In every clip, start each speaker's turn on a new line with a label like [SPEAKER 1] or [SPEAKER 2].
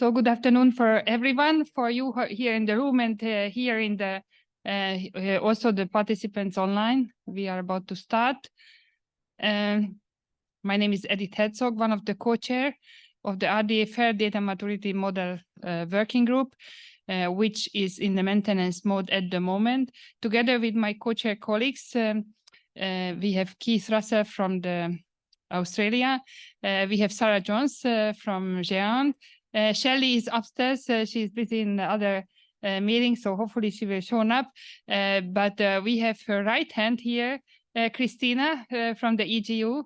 [SPEAKER 1] So good afternoon for everyone, for you here in the room and here in the also the participants online. We are about to start. My name is Edith Herzog, one of the co-chair of the RDA Fair Data Maturity Model Working Group, which is in the maintenance mode at the moment. Together with my co-chair colleagues, we have Keith Russell from Australia. We have Sarah Jones from Géant. Shelley is upstairs. She's busy in other meetings, so hopefully she will show up. But we have her right hand here, Christina from the EGU.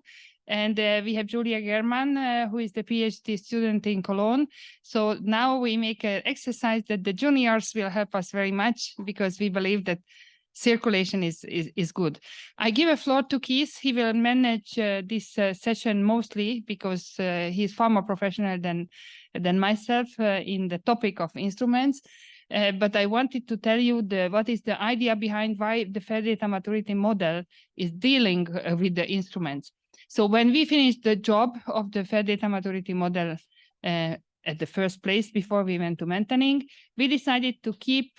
[SPEAKER 1] And we have Julia German, who is the PhD student in Cologne. So now we make an exercise that the juniors will help us very much, because we believe that circulation is good. I give a floor to Keith. He will manage this session mostly because he's far more professional than myself in the topic of instruments. But I wanted to tell you what is the idea behind why the Fair Data Maturity Model is dealing with the instruments. So when we finished the job of the Fair Data Maturity Model at the first place before we went to maintaining, we decided to keep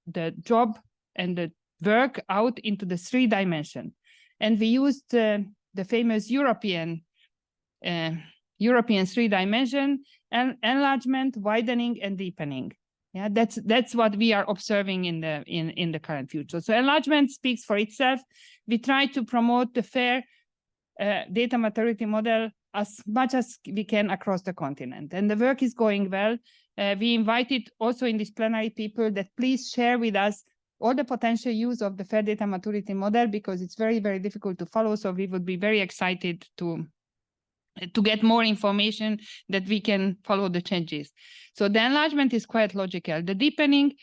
[SPEAKER 1] the job and the work out into the 3 dimension. And we used the famous European 3 dimension, enlargement, widening, and deepening. Yeah, that's what we are observing in the current future. So enlargement speaks for itself. We try to promote the fair data maturity model as much as we can across the continent. And the work is going well. We invited also in this plenary people that please share with us all the potential use of the fair data maturity model, because it's very, very difficult to follow. So we would be very excited to get more information that we can follow the changes. So the enlargement is quite logical. The deepening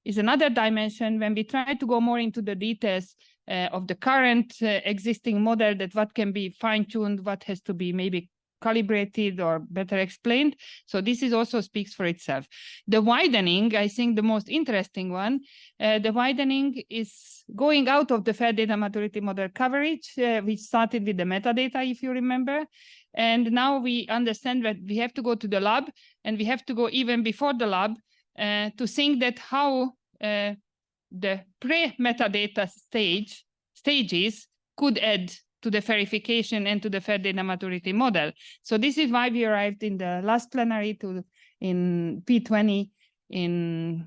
[SPEAKER 1] is another dimension when we try to go more into the details of the current existing model, that what can be fine-tuned, what has to be maybe calibrated or better explained. So this is also speaks for itself. The widening, I think the most interesting one, the widening is going out of the fair data maturity model coverage, which started with the metadata, if you remember. And now we understand that we have to go to the lab, and we have to go even before the lab to think that how the pre-metadata stages could add to the verification and to the fair data maturity model. So this is why we arrived in the last plenary in P20 in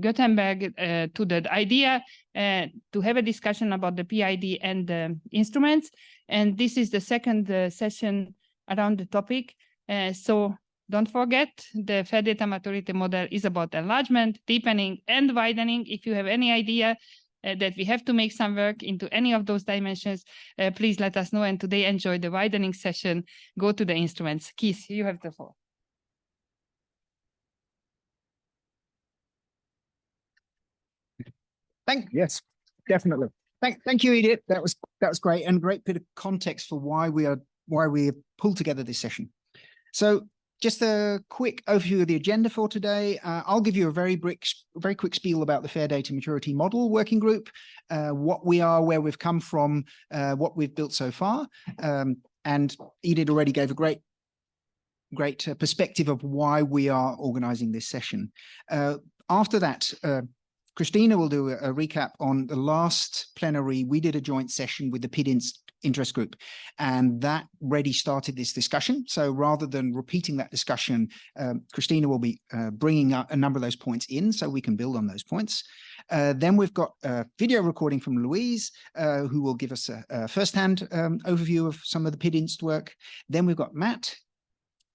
[SPEAKER 1] Gothenburg to the idea to have a discussion about the PID and the instruments. And this is the second session around the topic. So don't forget, the fair data maturity model is about enlargement, deepening, and widening. If you have any idea that we have to make some work into any of those dimensions, please let us know. And today, enjoy the widening session. Go to the instruments. Keith, you have the floor.
[SPEAKER 2] Yes, definitely. Thank you, Edith. That was great, and great bit of context for why we pulled together this session. So just a quick overview of the agenda for today. I'll give you a very quick spiel about the Fair Data Maturity Model Working Group, what we are, where we've come from, what we've built so far. And Edith already gave a great perspective of why we are organizing this session. After that, Christina will do a recap on the last plenary. We did a joint session with the PID interest group, and that already started this discussion. So rather than repeating that discussion, Christina will be bringing up a number of those points in so we can build on those points. Then we've got a video recording from Louise, who will give us a first-hand overview of some of the PID inst work. Then we've got Matt.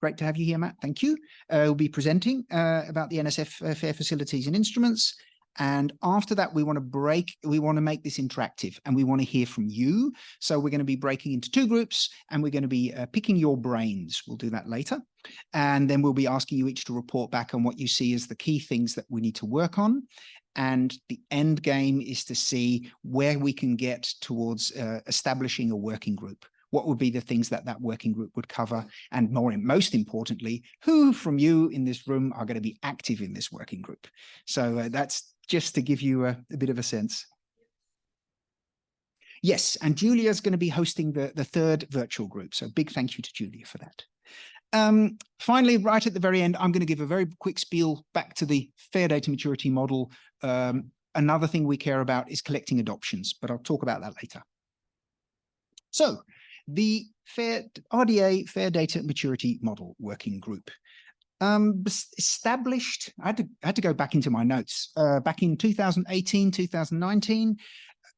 [SPEAKER 2] Great to have you here, Matt. Thank you. We'll be presenting about the NSF fair facilities and instruments. And after that, we want to make this interactive, and we want to hear from you. So we're going to be breaking into 2 groups, and we're going to be picking your brains. We'll do that later. And then we'll be asking you each to report back on what you see as the key things that we need to work on. And the end game is to see where we can get towards establishing a working group. What would be the things that working group would cover? And most importantly, who from you in this room are going to be active in this working group? So that's just to give you a bit of a sense. Yes, and Julia's going to be hosting the 3rd virtual group. So big thank you to Julia for that. Finally, right at the very end, I'm going to give a very quick spiel back to the fair data maturity model. Another thing we care about is collecting adoptions, but I'll talk about that later. So the RDA Fair Data Maturity Model Working Group established, I had to go back into my notes, back in 2018, 2019,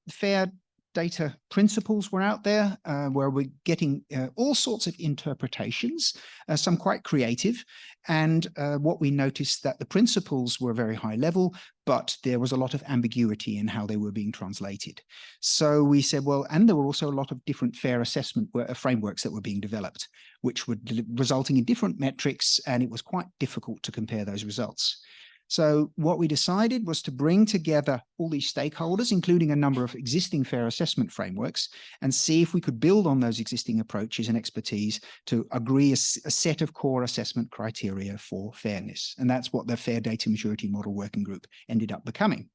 [SPEAKER 2] fair data principles were out there where we're getting all sorts of interpretations, some quite creative. And what we noticed that the principles were very high level, but there was a lot of ambiguity in how they were being translated. So we said, well, and there were also a lot of different fair assessment frameworks that were being developed, which were resulting in different metrics, and it was quite difficult to compare those results. So what we decided was to bring together all these stakeholders, including a number of existing fair assessment frameworks, and see if we could build on those existing approaches and expertise to agree a set of core assessment criteria for fairness. And that's what the Fair Data Maturity Model Working Group ended up becoming.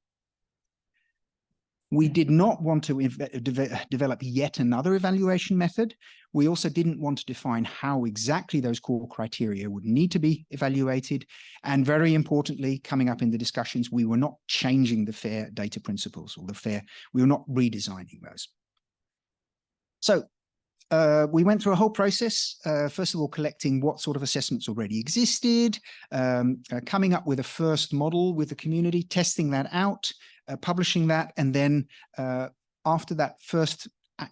[SPEAKER 2] We did not want to develop yet another evaluation method. We also didn't want to define how exactly those core criteria would need to be evaluated. And very importantly, coming up in the discussions, we were not changing the fair data principles, or we were not redesigning those. So we went through a whole process, first of all, collecting what sort of assessments already existed, coming up with a first model with the community, testing that out, publishing that, and then after that first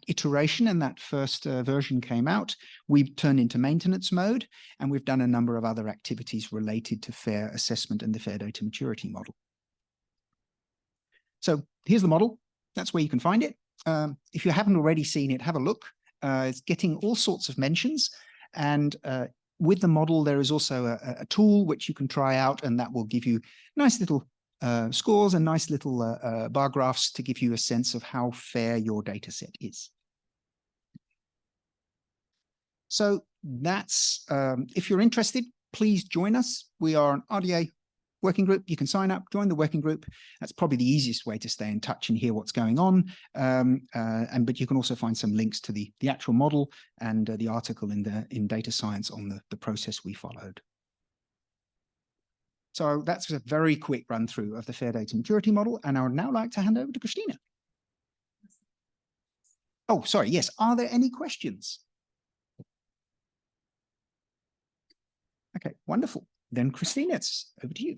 [SPEAKER 2] iteration and that first version came out, we turned into maintenance mode, and we've done a number of other activities related to fair assessment and the fair data maturity model. So here's the model. That's where you can find it. If you haven't already seen it, have a look. It's getting all sorts of mentions, and with the model, there is also a tool which you can try out, and that will give you nice little scores and nice little bar graphs to give you a sense of how fair your data set is. So that's, if you're interested, please join us. We are an RDA working group. You can sign up, join the working group. That's probably the easiest way to stay in touch and hear what's going on. But you can also find some links to the actual model and the article in Data Science on the process we followed. So that's a very quick run through of the Fair Data Maturity Model. And I would now like to hand over to Christina. Oh, sorry. Yes. Are there any questions? Okay, wonderful. Then Christina, it's over to you.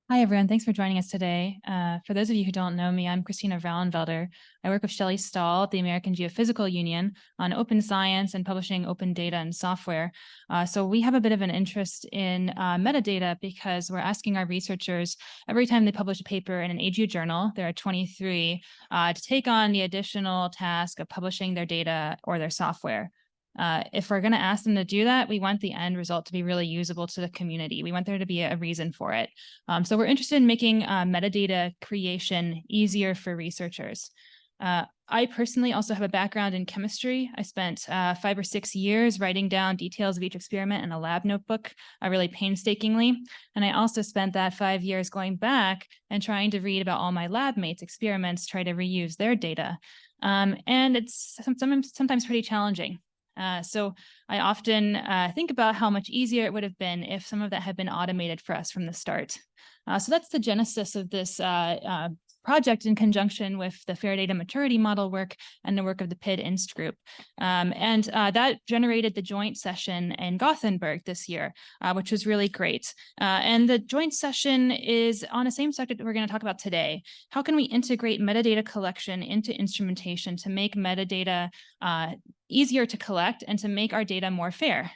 [SPEAKER 3] Hi, everyone. Thanks for joining us today. For those of you who don't know me, I'm Christina Vrauenvelder. I work with Shelley Stahl at the American Geophysical Union on open science and publishing open data and software. So we have a bit of an interest in metadata because we're asking our researchers every time they publish a paper in an AGU journal, there are 23, to take on the additional task of publishing their data or their software. If we're going to ask them to do that, we want the end result to be really usable to the community. We want there to be a reason for it. So we're interested in making metadata creation easier for researchers. I personally also have a background in chemistry. I spent 5 or 6 years writing down details of each experiment in a lab notebook, really painstakingly. And I also spent that 5 years going back and trying to read about all my lab mates' experiments, try to reuse their data. And it's sometimes pretty challenging. So I often think about how much easier it would have been if some of that had been automated for us from the start. So that's the genesis of this project in conjunction with the Fair Data Maturity Model work and the work of the PID-INST group. And that generated the joint session in Gothenburg this year, which was really great. And the joint session is on the same subject that we're going to talk about today. How can we integrate metadata collection into instrumentation to make metadata easier to collect and to make our data more fair?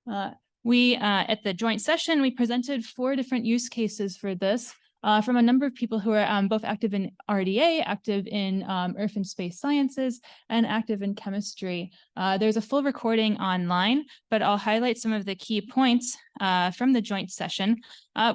[SPEAKER 3] At the joint session, we presented 4 different use cases for this. From a number of people who are both active in RDA, active in Earth and Space Sciences, and active in chemistry. There's a full recording online, but I'll highlight some of the key points from the joint session.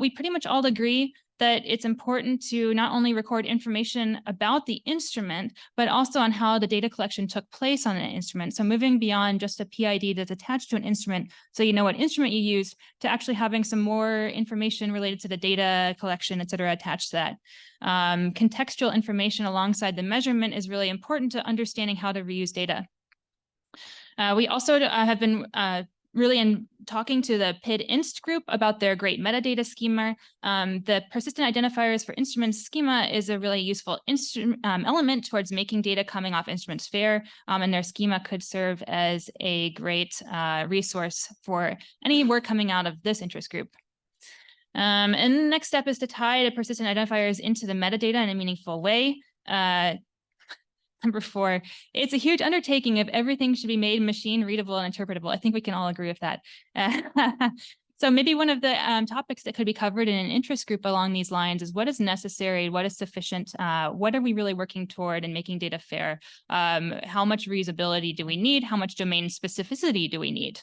[SPEAKER 3] We pretty much all agree that it's important to not only record information about the instrument, but also on how the data collection took place on an instrument. So moving beyond just a PID that's attached to an instrument, so you know what instrument you used, to actually having some more information related to the data collection, et cetera, attached to that. Contextual information alongside the measurement is really important to understanding how to reuse data. We also have been really in talking to the PID-INST group about their great metadata schema. The persistent identifiers for instruments schema is a really useful element towards making data coming off instruments fair, and their schema could serve as a great resource for any work coming out of this interest group. And the next step is to tie the persistent identifiers into the metadata in a meaningful way. Number 4, it's a huge undertaking if everything should be made machine readable and interpretable. I think we can all agree with that. So maybe one of the topics that could be covered in an interest group along these lines is what is necessary, what is sufficient, what are we really working toward in making data fair? How much reusability do we need? How much domain specificity do we need?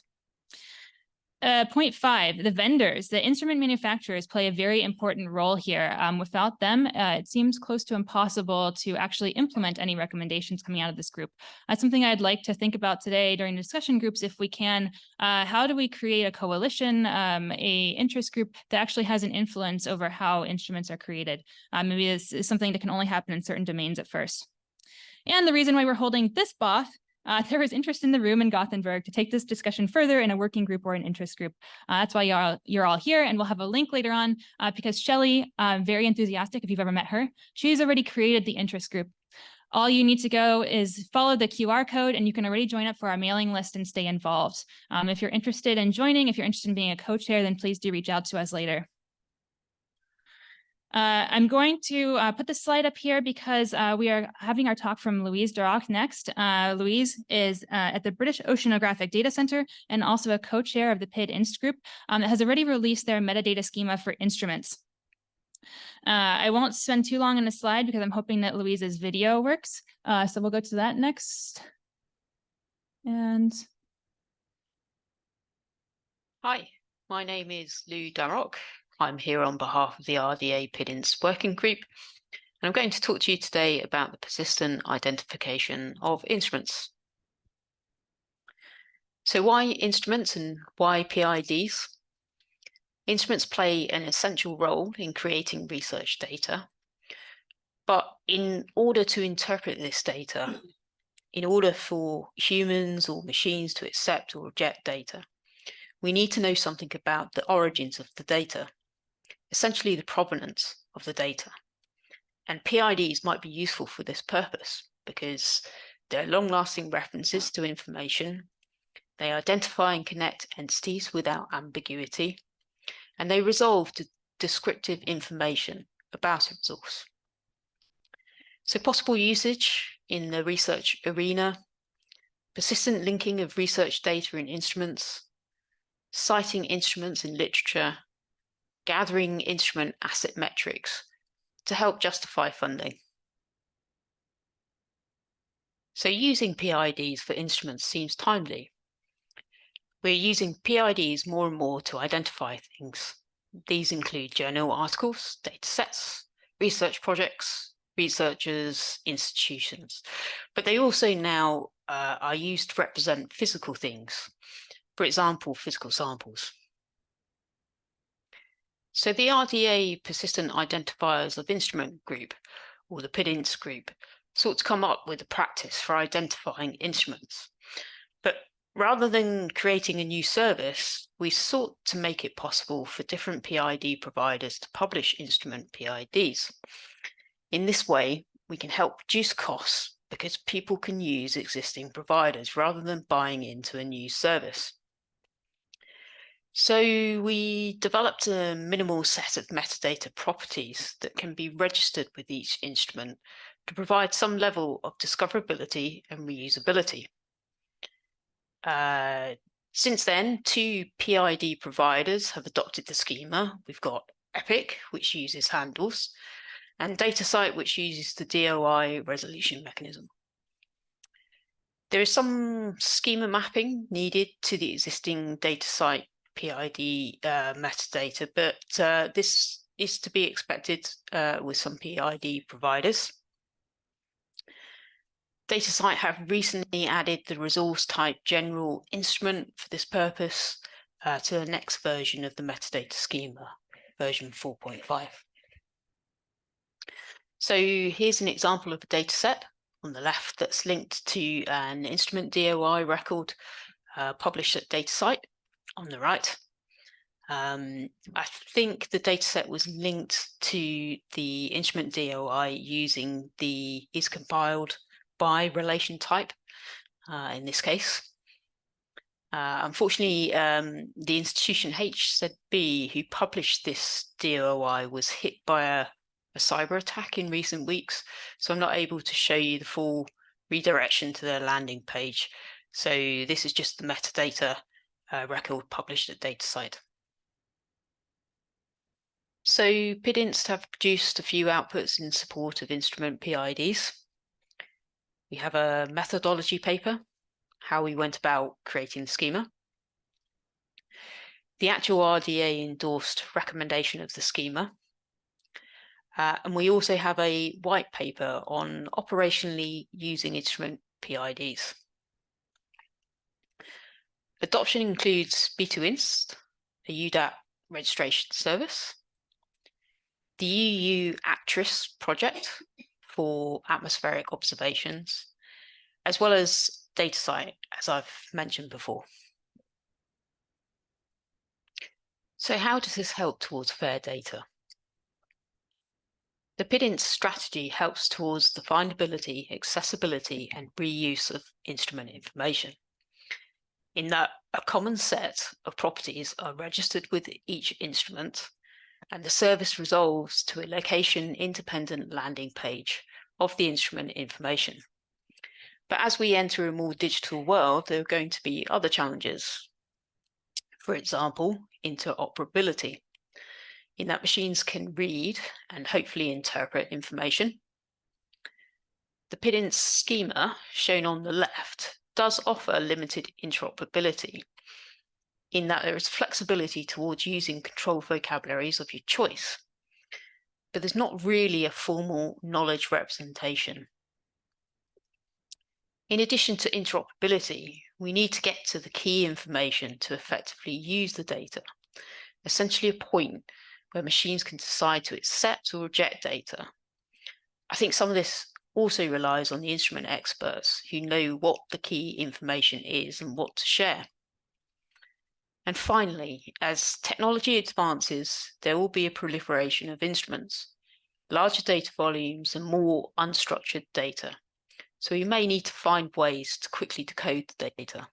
[SPEAKER 3] Point 5, the vendors, the instrument manufacturers play a very important role here. Without them, it seems close to impossible to actually implement any recommendations coming out of this group. That's something I'd like to think about today during discussion groups, if we can. How do we create a coalition, a interest group that actually has an influence over how instruments are created? Maybe this is something that can only happen in certain domains at first. And the reason why we're holding this BoF, there was interest in the room in Gothenburg to take this discussion further in a working group or an interest group. That's why you're all here, and we'll have a link later on because Shelley, very enthusiastic if you've ever met her, she's already created the interest group. All you need to go is follow the QR code, and you can already join up for our mailing list and stay involved. If you're interested in joining, if you're interested in being a co-chair, then please do reach out to us later. I'm going to put the slide up here because we are having our talk from Louise Durack next. Louise is at the British Oceanographic Data Center and also a co-chair of the PID-INST group that has already released their metadata schema for instruments. I won't spend too long on the slide because I'm hoping that Louise's video works. So we'll go to that next. And
[SPEAKER 4] hi, my name is Lou Darroch. I'm here on behalf of the RDA PID-INST working group, and I'm going to talk to you today about the persistent identification of instruments. So why instruments and why PIDs? Instruments play an essential role in creating research data, but in order to interpret this data, in order for humans or machines to accept or reject data, we need to know something about the origins of the data, essentially the provenance of the data. And PIDs might be useful for this purpose because they're long-lasting references to information, they identify and connect entities without ambiguity, and they resolve descriptive information about a resource. So possible usage in the research arena, persistent linking of research data in instruments, citing instruments in literature, gathering instrument asset metrics to help justify funding. So using PIDs for instruments seems timely. We're using PIDs more and more to identify things. These include journal articles, data sets, research projects, researchers, institutions, but they also now are used to represent physical things, for example, physical samples. So the RDA persistent identifiers of instrument group, or the PID-INST group, sought to come up with a practice for identifying instruments. But rather than creating a new service, we sought to make it possible for different PID providers to publish instrument PIDs. In this way, we can help reduce costs because people can use existing providers rather than buying into a new service. So we developed a minimal set of metadata properties that can be registered with each instrument to provide some level of discoverability and reusability. Since then, 2 PID providers have adopted the schema. We've got Epic, which uses handles, and DataCite, which uses the DOI resolution mechanism. There is some schema mapping needed to the existing DataCite PID metadata, but this is to be expected with some PID providers. DataCite have recently added the resource type general instrument for this purpose to the next version of the metadata schema, version 4.5. So here's an example of a dataset on the left that's linked to an instrument DOI record published at DataCite on the right. I think the dataset was linked to the instrument DOI using the is compiled by relation type in this case. Unfortunately, the institution HZB who published this DOI was hit by a cyber attack in recent weeks, so I'm not able to show you the full redirection to their landing page. So this is just the metadata record published at DataCite. So PIDINST have produced a few outputs in support of instrument PIDs. We have a methodology paper, how we went about creating the schema, the actual RDA endorsed recommendation of the schema, and we also have a white paper on operationally using instrument PIDs. Adoption includes B2INST, a UDAP registration service, the EU Actris project for atmospheric observations, as well as DataCite, as I've mentioned before. So how does this help towards fair data? The PIDINST strategy helps towards the findability, accessibility, and reuse of instrument information, in that a common set of properties are registered with each instrument, and the service resolves to a location-independent landing page of the instrument information. But as we enter a more digital world, there are going to be other challenges. For example, interoperability, in that machines can read and hopefully interpret information. The PIDINST schema, shown on the left, does offer limited interoperability, in that there is flexibility towards using control vocabularies of your choice, but there's not really a formal knowledge representation. In addition to interoperability, we need to get to the key information to effectively use the data, essentially a point where machines can decide to accept or reject data. I think some of this also relies on the instrument experts who know what the key information is and what to share. And finally, as technology advances, there will be a proliferation of instruments, larger data volumes, and more unstructured data. So we may need to find ways to quickly decode the data.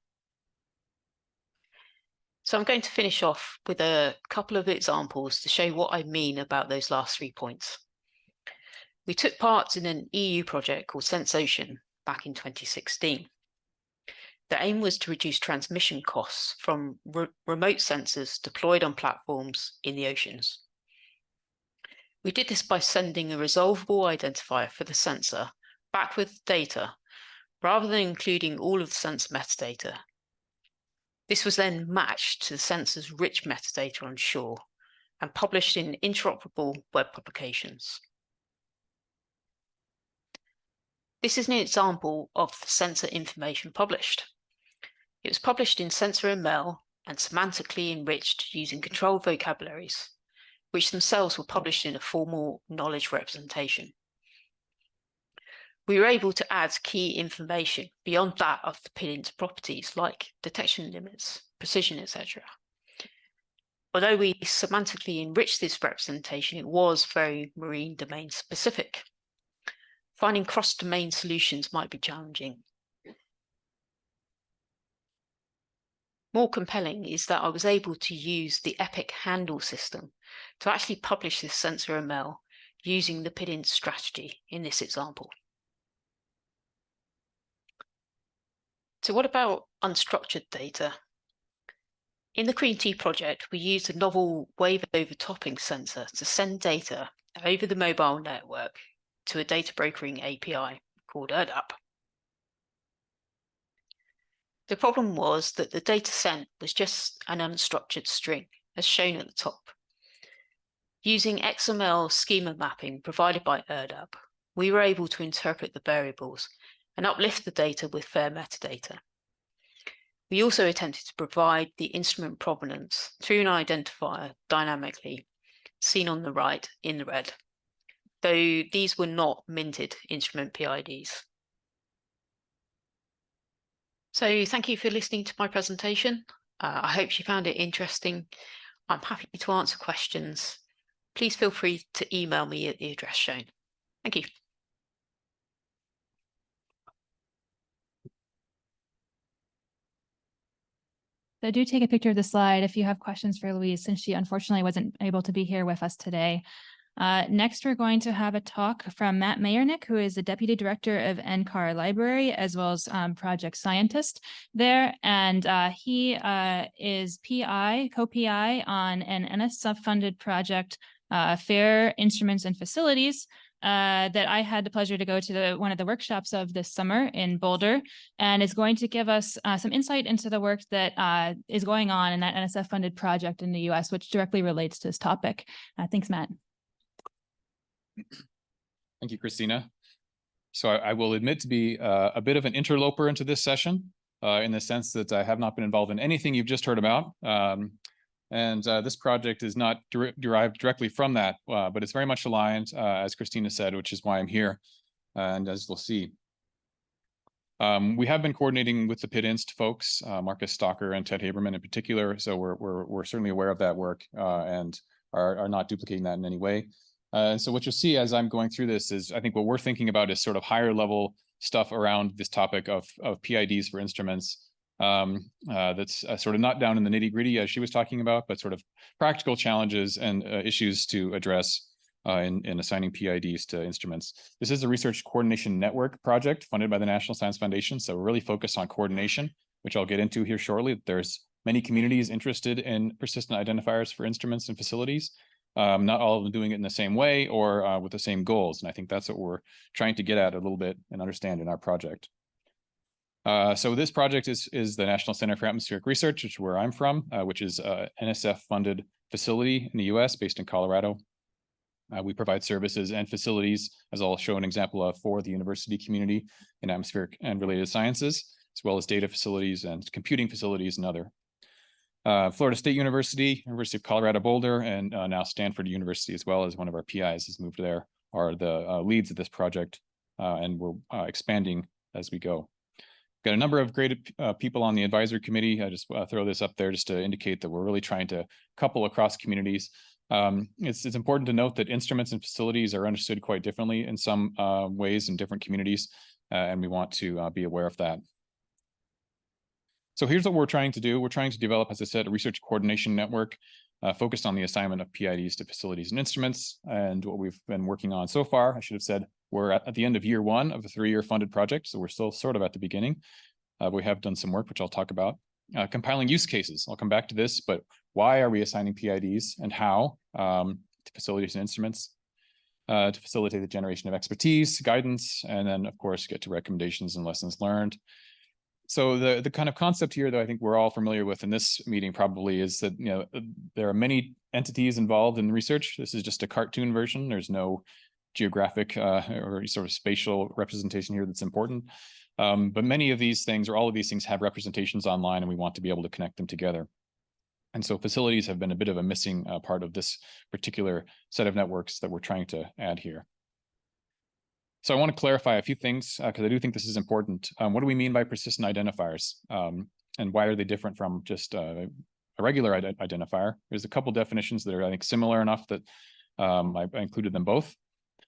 [SPEAKER 4] So I'm going to finish off with a couple of examples to show what I mean about those last 3 points. We took part in an EU project called SenseOcean back in 2016. The aim was to reduce transmission costs from remote sensors deployed on platforms in the oceans. We did this by sending a resolvable identifier for the sensor back with data, rather than including all of the sensor metadata. This was then matched to the sensor's rich metadata on shore and published in interoperable web publications. This is an example of the sensor information published. It was published in SensorML and semantically enriched using controlled vocabularies, which themselves were published in a formal knowledge representation. We were able to add key information beyond that of the PIDINST properties like detection limits, precision, etc. Although we semantically enriched this representation, it was very marine domain specific. Finding cross-domain solutions might be challenging. More compelling is that I was able to use the EPIC handle system to actually publish this SensorML using the PIDINST strategy in this example. So what about unstructured data? In the CREAM-T project, we used a novel wave overtopping sensor to send data over the mobile network to a data brokering API called URDAP. The problem was that the data sent was just an unstructured string, as shown at the top. Using XML schema mapping provided by ERDAP, we were able to interpret the variables and uplift the data with fair metadata. We also attempted to provide the instrument provenance through an identifier dynamically, seen on the right in the red, though these were not minted instrument PIDs. So thank you for listening to my presentation. I hope you found it interesting. I'm happy to answer questions. Please feel free to email me at the address shown. Thank you.
[SPEAKER 3] So do take a picture of the slide if you have questions for Louise, since she unfortunately wasn't able to be here with us today. Next, we're going to have a talk from Matt Mayernick, who is the Deputy Director of NCAR Library, as well as project scientist there. And he is co-PI on an NSF-funded project, Fair Instruments and Facilities, that I had the pleasure to go to one of the workshops of this summer in Boulder, and is going to give us some insight into the work that is going on in that NSF-funded project in the US, which directly relates to this topic. Thanks, Matt.
[SPEAKER 5] Thank you, Christina. So I will admit to be a bit of an interloper into this session, in the sense that I have not been involved in anything you've just heard about. This project is not derived directly from that, but it's very much aligned, as Christina said, which is why I'm here. And as we'll see, we have been coordinating with the PIDINST folks, Marcus Stalker and Ted Haberman in particular. So we're certainly aware of that work and are not duplicating that in any way. And so what you'll see as I'm going through this is, I think what we're thinking about is sort of higher level stuff around this topic of PIDs for instruments. That's sort of not down in the nitty gritty as she was talking about, but sort of practical challenges and issues to address in assigning PIDs to instruments. This is a research coordination network project funded by the National Science Foundation. So we're really focused on coordination, which I'll get into here shortly. There's many communities interested in persistent identifiers for instruments and facilities. Not all of them doing it in the same way or with the same goals. And I think that's what we're trying to get at a little bit and understand in our project. So this project is the National Center for Atmospheric Research, which is where I'm from, which is an NSF-funded facility in the US based in Colorado. We provide services and facilities, as I'll show an example of, for the university community in atmospheric and related sciences, as well as data facilities and computing facilities and other. Florida State University, University of Colorado Boulder, and now Stanford University as well as one of our PIs has moved there, are the leads of this project, and we're expanding as we go. Got a number of great people on the advisory committee. I just throw this up there just to indicate that we're really trying to couple across communities. It's important to note that instruments and facilities are understood quite differently in some ways in different communities, and we want to be aware of that. So here's what we're trying to do. We're trying to develop, as I said, a research coordination network focused on the assignment of PIDs to facilities and instruments. And what we've been working on so far, I should have said, we're at the end of year one of a 3-year funded project. So we're still sort of at the beginning. We have done some work, which I'll talk about. Compiling use cases. I'll come back to this, but why are we assigning PIDs and how to facilities and instruments to facilitate the generation of expertise, guidance, and then, of course, get to recommendations and lessons learned. So the kind of concept here that I think we're all familiar with in this meeting probably is that, you know, there are many entities involved in research. This is just a cartoon version. There's no geographic or sort of spatial representation here that's important. But many of these things, or all of these things, have representations online, and we want to be able to connect them together. And so facilities have been a bit of a missing part of this particular set of networks that we're trying to add here. So I want to clarify a few things because I do think this is important. What do we mean by persistent identifiers, and why are they different from just a regular identifier? There's a couple definitions that are, I think, similar enough that I included them both.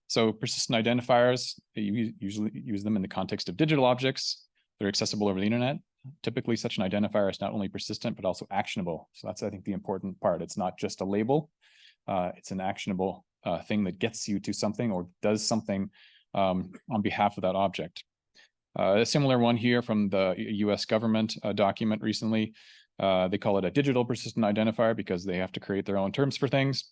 [SPEAKER 5] So persistent identifiers, you usually use them in the context of digital objects that are accessible over the internet. Typically, such an identifier is not only persistent, but also actionable. So that's, I think, the important part. It's not just a label. It's an actionable thing that gets you to something or does something on behalf of that object. A similar one here from the US government document recently. They call it a digital persistent identifier because they have to create their own terms for things.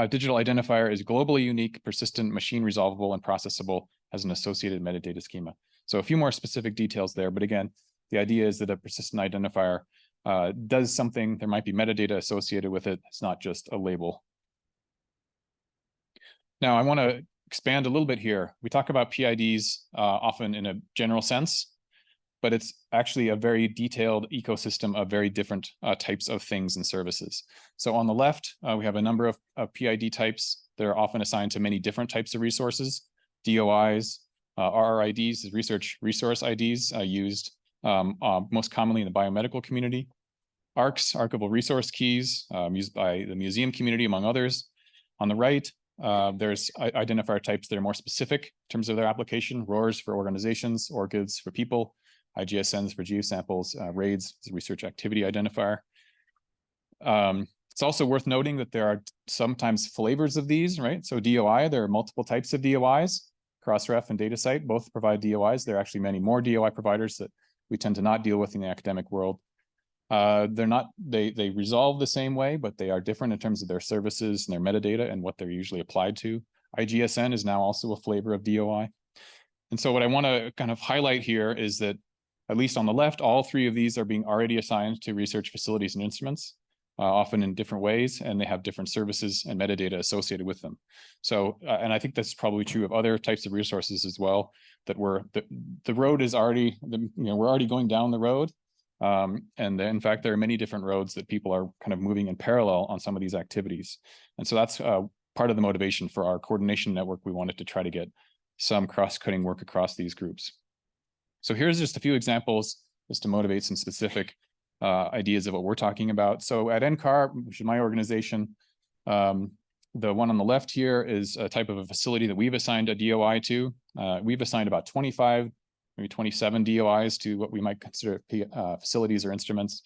[SPEAKER 5] Digital identifier is globally unique, persistent, machine resolvable, and processable, has an associated metadata schema. So a few more specific details there, but again, the idea is that a persistent identifier does something. There might be metadata associated with it. It's not just a label. Now, I want to expand a little bit here. We talk about PIDs often in a general sense, but it's actually a very detailed ecosystem of very different types of things and services. So on the left, we have a number of PID types that are often assigned to many different types of resources. DOIs, RRIDs, research resource IDs used most commonly in the biomedical community. ARCs, archival resource keys, used by the museum community, among others. On the right, there's identifier types that are more specific in terms of their application. RORs for organizations, ORCIDs for people, IGSNs for geosamples, RAIDs is a research activity identifier. It's also worth noting that there are sometimes flavors of these, right? So DOI, there are multiple types of DOIs. Crossref and DataCite both provide DOIs. There are actually many more DOI providers that we tend to not deal with in the academic world. They resolve the same way, but they are different in terms of their services and their metadata and what they're usually applied to. IGSN is now also a flavor of DOI. And so what I want to kind of highlight here is that, at least on the left, all three of these are being already assigned to research facilities and instruments, often in different ways, and they have different services and metadata associated with them. So, and I think that's probably true of other types of resources as well, that the road is already, we're already going down the road. And in fact, there are many different roads that people are kind of moving in parallel on some of these activities. And so that's part of the motivation for our coordination network. We wanted to try to get some cross-cutting work across these groups. So here's just a few examples just to motivate some specific ideas of what we're talking about. So at NCAR, which is my organization, the one on the left here is a type of a facility that we've assigned a DOI to. We've assigned about 25, maybe 27 DOIs to what we might consider facilities or instruments.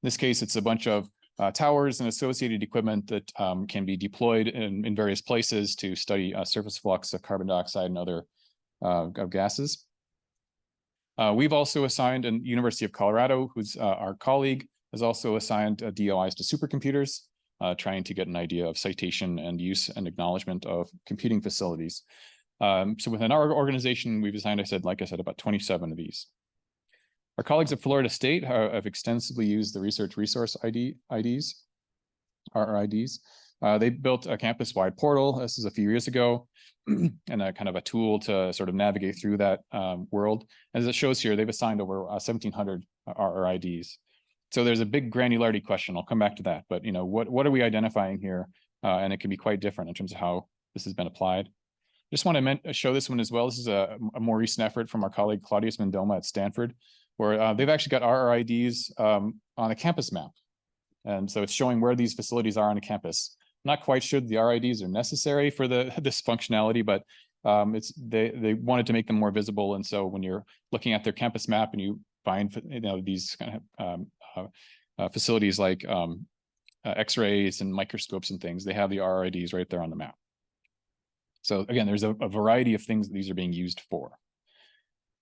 [SPEAKER 5] In this case, it's a bunch of towers and associated equipment that can be deployed in various places to study surface flux of carbon dioxide and other gases. We've also assigned, and University of Colorado, who's our colleague, has also assigned DOIs to supercomputers, trying to get an idea of citation and use and acknowledgement of computing facilities. So within our organization, we've assigned, like I said, about 27 of these. Our colleagues at Florida State have extensively used the research resource IDs, RRIDs. They built a campus-wide portal. This is a few years ago, and a kind of a tool to sort of navigate through that world. As it shows here, they've assigned over 1,700 RRIDs. So there's a big granularity question. I'll come back to that. But what are we identifying here? And it can be quite different in terms of how this has been applied. Just want to show this one as well. This is a more recent effort from our colleague Claudius Mendoma at Stanford, where they've actually got RRIDs on a campus map. And so it's showing where these facilities are on a campus. Not quite sure the RIDs are necessary for this functionality, but they wanted to make them more visible. And so when you're looking at their campus map and you find these kind of facilities like X-rays and microscopes and things, they have the RIDs right there on the map. So again, there's a variety of things that these are being used for.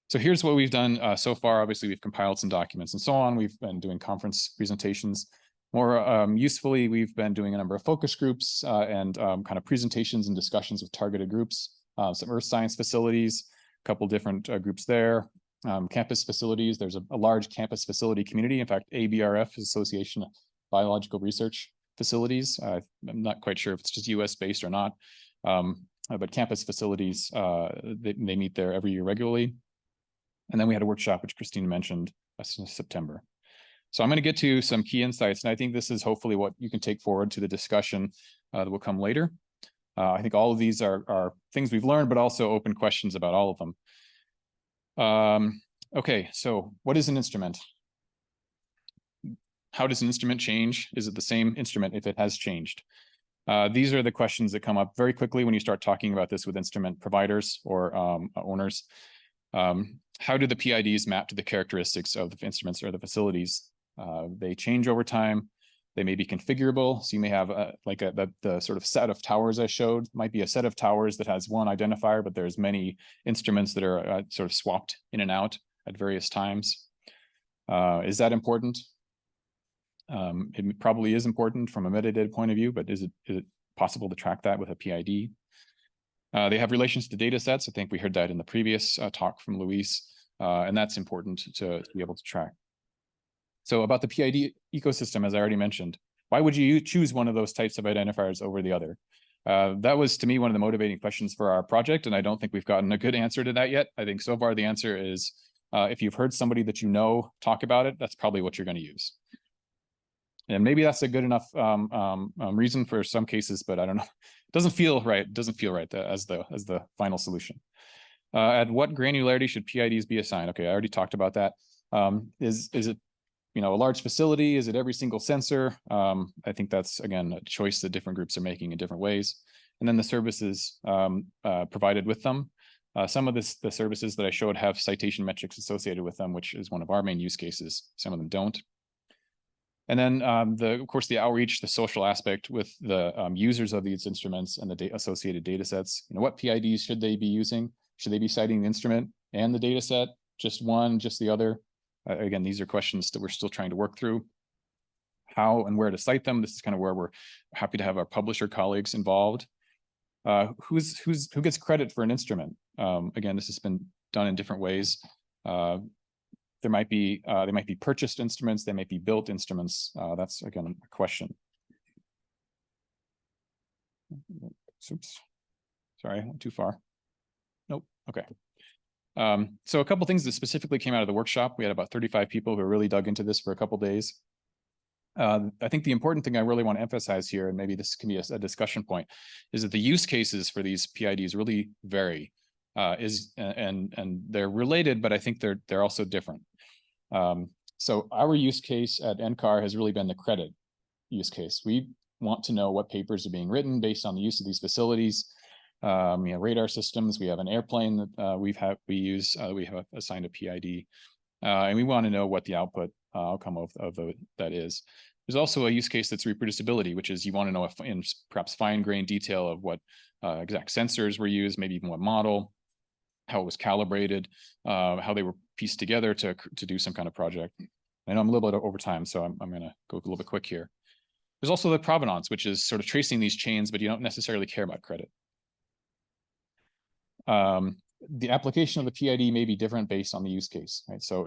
[SPEAKER 5] So here's what we've done so far. Obviously, we've compiled some documents and so on. We've been doing conference presentations. More usefully, we've been doing a number of focus groups and kind of presentations and discussions with targeted groups, some earth science facilities, a couple different groups there, campus facilities. There's a large campus facility community. In fact, ABRF is Association of Biological Research Facilities. I'm not quite sure if it's just US based or not, but campus facilities, they meet there every year regularly. And then we had a workshop, which Christina mentioned, in September. So I'm going to get to some key insights, and I think this is hopefully what you can take forward to the discussion that will come later. I think all of these are things we've learned, but also open questions about all of them. Okay, so what is an instrument? How does an instrument change? Is it the same instrument if it has changed? These are the questions that come up very quickly when you start talking about this with instrument providers or owners. How do the PIDs map to the characteristics of the instruments or the facilities? They change over time. They may be configurable. So you may have the sort of set of towers I showed might be a set of towers that has one identifier, but there's many instruments that are sort of swapped in and out at various times. Is that important? It probably is important from a metadata point of view, but is it possible to track that with a PID? They have relations to data sets. I think we heard that in the previous talk from Luis, and that's important to be able to track. So about the PID ecosystem, as I already mentioned, why would you choose one of those types of identifiers over the other? That was, to me, one of the motivating questions for our project, and I don't think we've gotten a good answer to that yet. I think so far the answer is, if you've heard somebody that you know talk about it, that's probably what you're going to use. And maybe that's a good enough reason for some cases, but I don't know. It doesn't feel right. It doesn't feel right as the final solution. At what granularity should PIDs be assigned? Okay, I already talked about that. Is it, you know, a large facility? Is it every single sensor? I think that's, again, a choice that different groups are making in different ways. And then the services provided with them. Some of the services that I showed have citation metrics associated with them, which is one of our main use cases. Some of them don't. And then, of course, the outreach, the social aspect with the users of these instruments and the associated data sets. You know, what PIDs should they be using? Should they be citing the instrument and the data set? Just one, just the other? Again, these are questions that we're still trying to work through. How and where to cite them. This is kind of where we're happy to have our publisher colleagues involved. Who gets credit for an instrument? Again, this has been done in different ways. They might be purchased instruments. They might be built instruments. That's, again, a question. Oops. Sorry, I went too far. Nope. Okay. So a couple things that specifically came out of the workshop. We had about 35 people who really dug into this for a couple days. I think the important thing I really want to emphasize here, and maybe this can be a discussion point, is that the use cases for these PIDs really vary. And they're related, but I think they're also different. So our use case at NCAR has really been the credit use case. We want to know what papers are being written based on the use of these facilities. You know, radar systems. We have an airplane that we have assigned a PID, and we want to know what the outcome of that is. There's also a use case that's reproducibility, which is you want to know if in perhaps fine-grained detail of what exact sensors were used, maybe even what model, how it was calibrated, how they were pieced together to do some kind of project. I know I'm a little bit over time, so I'm going to go a little bit quick here. There's also the provenance, which is sort of tracing these chains, but you don't necessarily care about credit. The application of the PID may be different based on the use case, right? So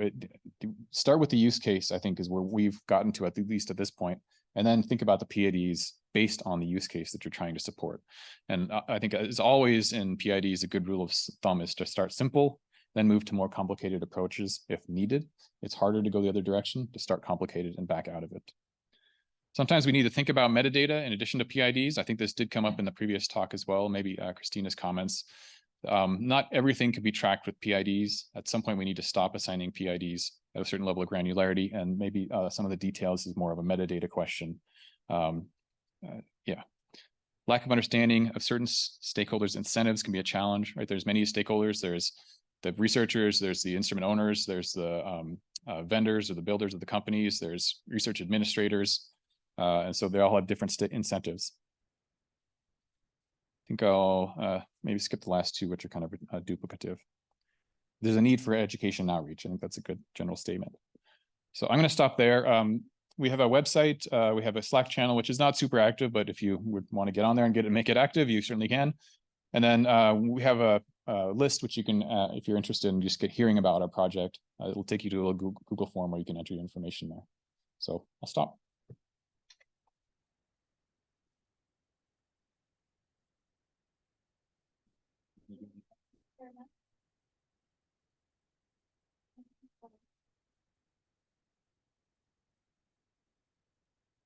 [SPEAKER 5] start with the use case, I think, is where we've gotten to at least at this point, and then think about the PIDs based on the use case that you're trying to support. And I think, as always in PIDs, a good rule of thumb is to start simple, then move to more complicated approaches if needed. It's harder to go the other direction, to start complicated and back out of it. Sometimes we need to think about metadata in addition to PIDs. I think this did come up in the previous talk as well, maybe Christina's comments. Not everything can be tracked with PIDs. At some point, we need to stop assigning PIDs at a certain level of granularity, and maybe some of the details is more of a metadata question. Yeah. Lack of understanding of certain stakeholders' incentives can be a challenge, right? There's many stakeholders. There's the researchers, there's the instrument owners, there's the vendors or the builders of the companies, there's research administrators, and so they all have different incentives. I think I'll maybe skip the last two, which are kind of duplicative. There's a need for education and outreach. I think that's a good general statement. So I'm going to stop there. We have a website. We have a Slack channel, which is not super active, but if you would want to get on there and make it active, you certainly can. And then we have a list, which you can, if you're interested in just hearing about our project, it'll take you to a Google form where you can enter your information there. So I'll stop.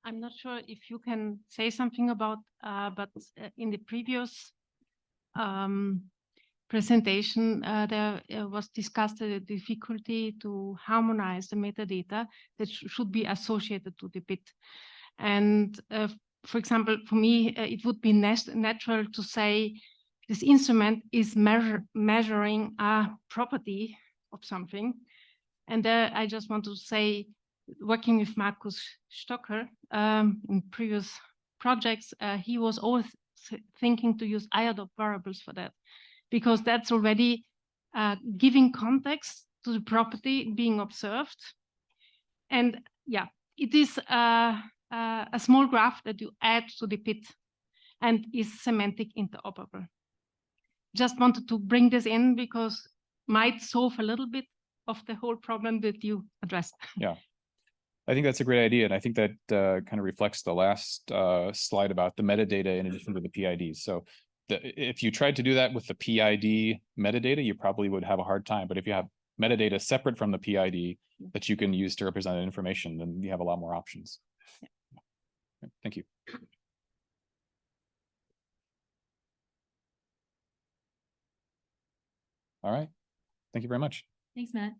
[SPEAKER 6] I'm not sure if you can say something about, but in the previous presentation, there was discussed the difficulty to harmonize the metadata that should be associated to the bit. And for example, for me, it would be natural to say this instrument is measuring a property of something. And I just want to say, working with Markus Stocker in previous projects, he was always thinking to use IADOP variables for that, because that's already giving context to the property being observed. And yeah, it is a small graph that you add to the PIT and is semantic interoperable. Just wanted to bring this in because might solve a little bit of the whole problem that you addressed.
[SPEAKER 5] Yeah. I think that's a great idea. And I think that kind of reflects the last slide about the metadata in addition to the PIDs. So if you tried to do that with the PID metadata, you probably would have a hard time. But if you have metadata separate from the PID that you can use to represent information, then you have a lot more options. Yeah. Thank you. All right. Thank you very much.
[SPEAKER 3] Thanks, Matt.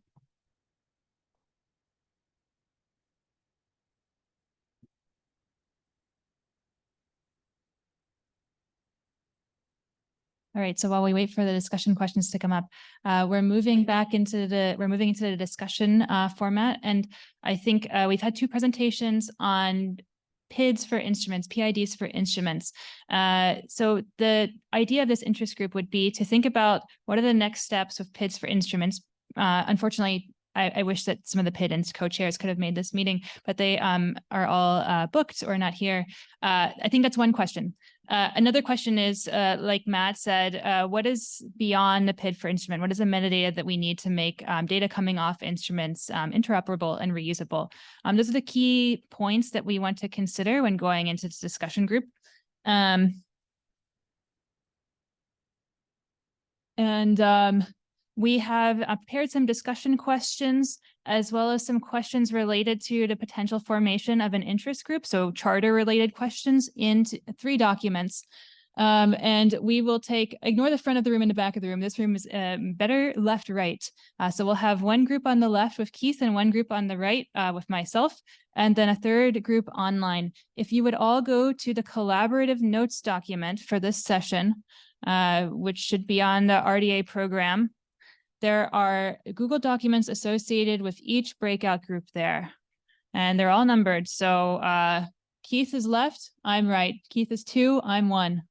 [SPEAKER 3] All right, so while we wait for the discussion questions to come up, we're moving into the discussion format. And I think we've had two presentations on PIDs for instruments, PIDs for instruments. So the idea of this interest group would be to think about what are the next steps with PIDs for instruments. Unfortunately, I wish that some of the PID and co-chairs could have made this meeting, but they are all booked or not here. I think that's one question. Another question is, like Matt said, what is beyond the PID for instrument? What is the metadata that we need to make data coming off instruments interoperable and reusable? Those are the key points that we want to consider when going into this discussion group. We have prepared some discussion questions as well as some questions related to the potential formation of an interest group. So charter related questions into 3 documents. And we will ignore the front of the room and the back of the room. This room is better left, right. So we'll have one group on the left with Keith and one group on the right with myself, and then a third group online. If you would all go to the collaborative notes document for this session, which should be on the RDA program, there are Google documents associated with each breakout group there, and they're all numbered. So Keith is left, I'm right. Keith is 2, I'm 1.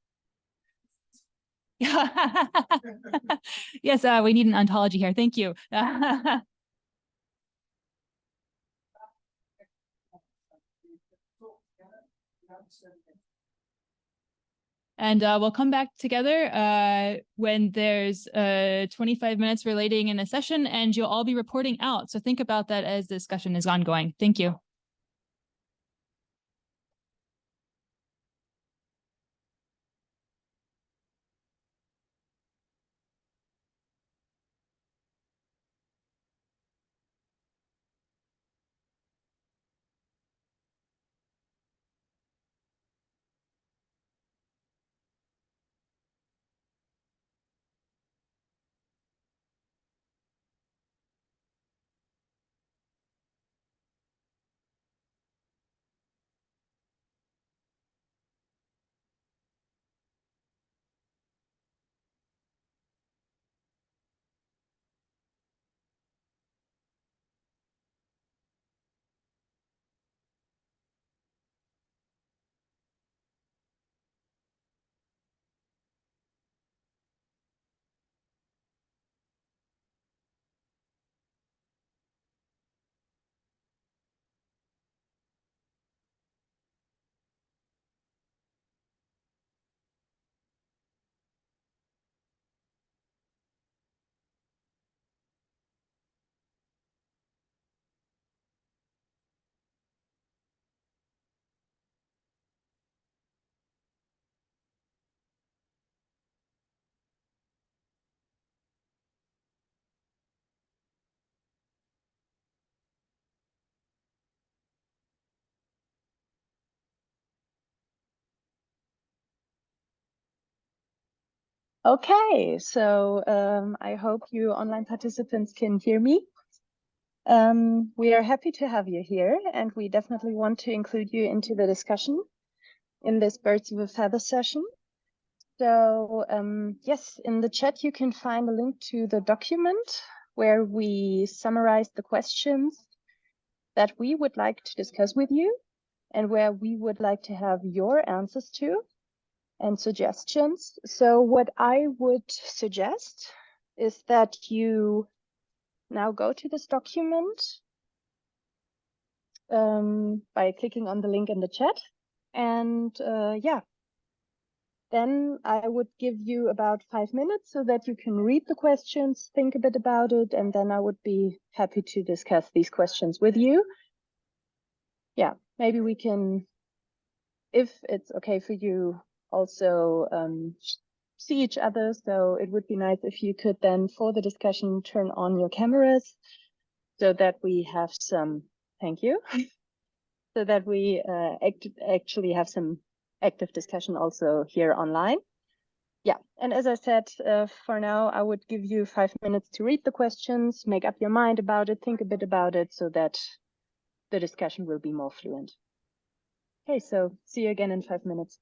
[SPEAKER 3] Yes, we need an ontology here. Thank you. And we'll come back together when there's 25 minutes relating in a session, and you'll all be reporting out. So think about that as the discussion is ongoing. Thank you.
[SPEAKER 7] Okay, so I hope you online participants can hear me. We are happy to have you here, and we definitely want to include you into the discussion in this Birds of a Feather session. So yes, in the chat you can find a link to the document where we summarize the questions that we would like to discuss with you and where we would like to have your answers to and suggestions. So what I would suggest is that you now go to this document by clicking on the link in the chat. And yeah, then I would give you about 5 minutes so that you can read the questions, think a bit about it, and then I would be happy to discuss these questions with you. yeah, maybe we can, if it's okay for you, also see each other. So it would be nice if you could then, for the discussion, turn on your cameras so that we have some, thank you, so that we actually have some active discussion also here online. Yeah, and as I said, for now, I would give you 5 minutes to read the questions, make up your mind about it, think a bit about it so that the discussion will be more fluent. Okay, so see you again in 5 minutes.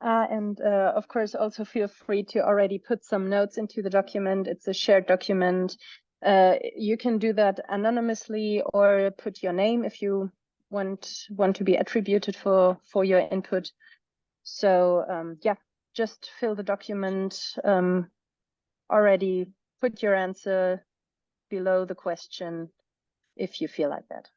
[SPEAKER 7] And of course, also feel free to already put some notes into the document. It's a shared document. You can do that anonymously or put your name if you want to be attributed for your input. So yeah, just fill the document. Already put your answer below the question if you feel like that.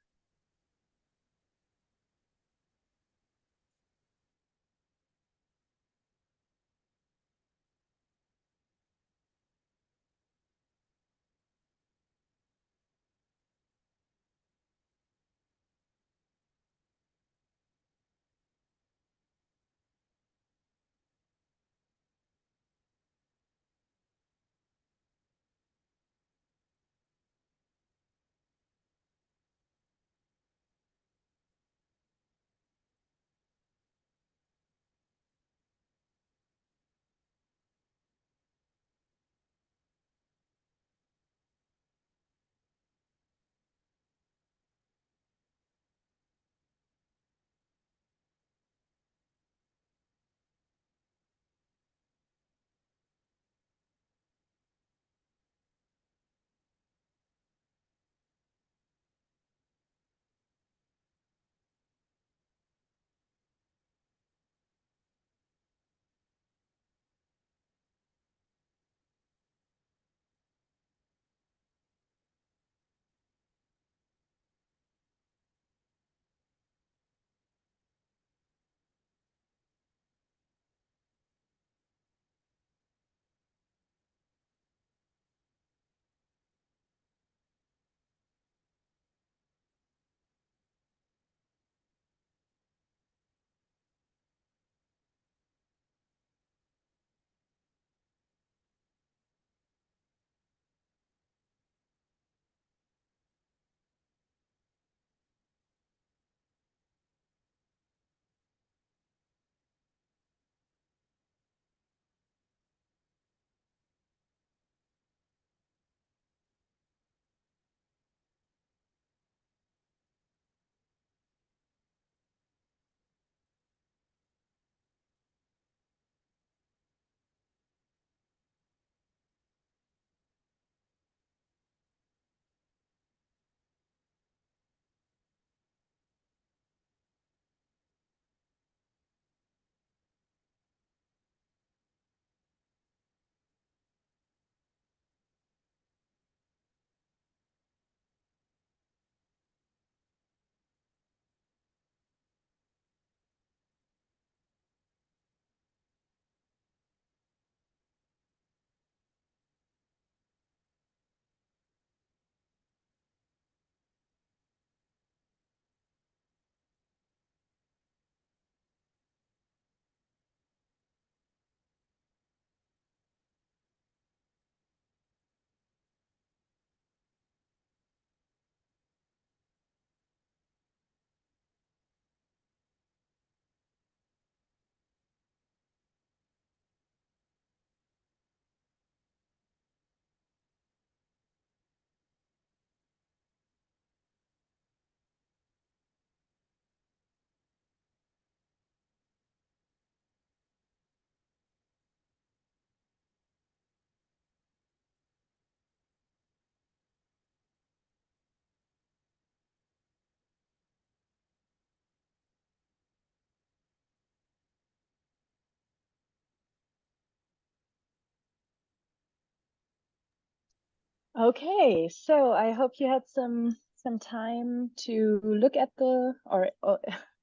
[SPEAKER 7] Okay, so I hope you had some time to look at the, or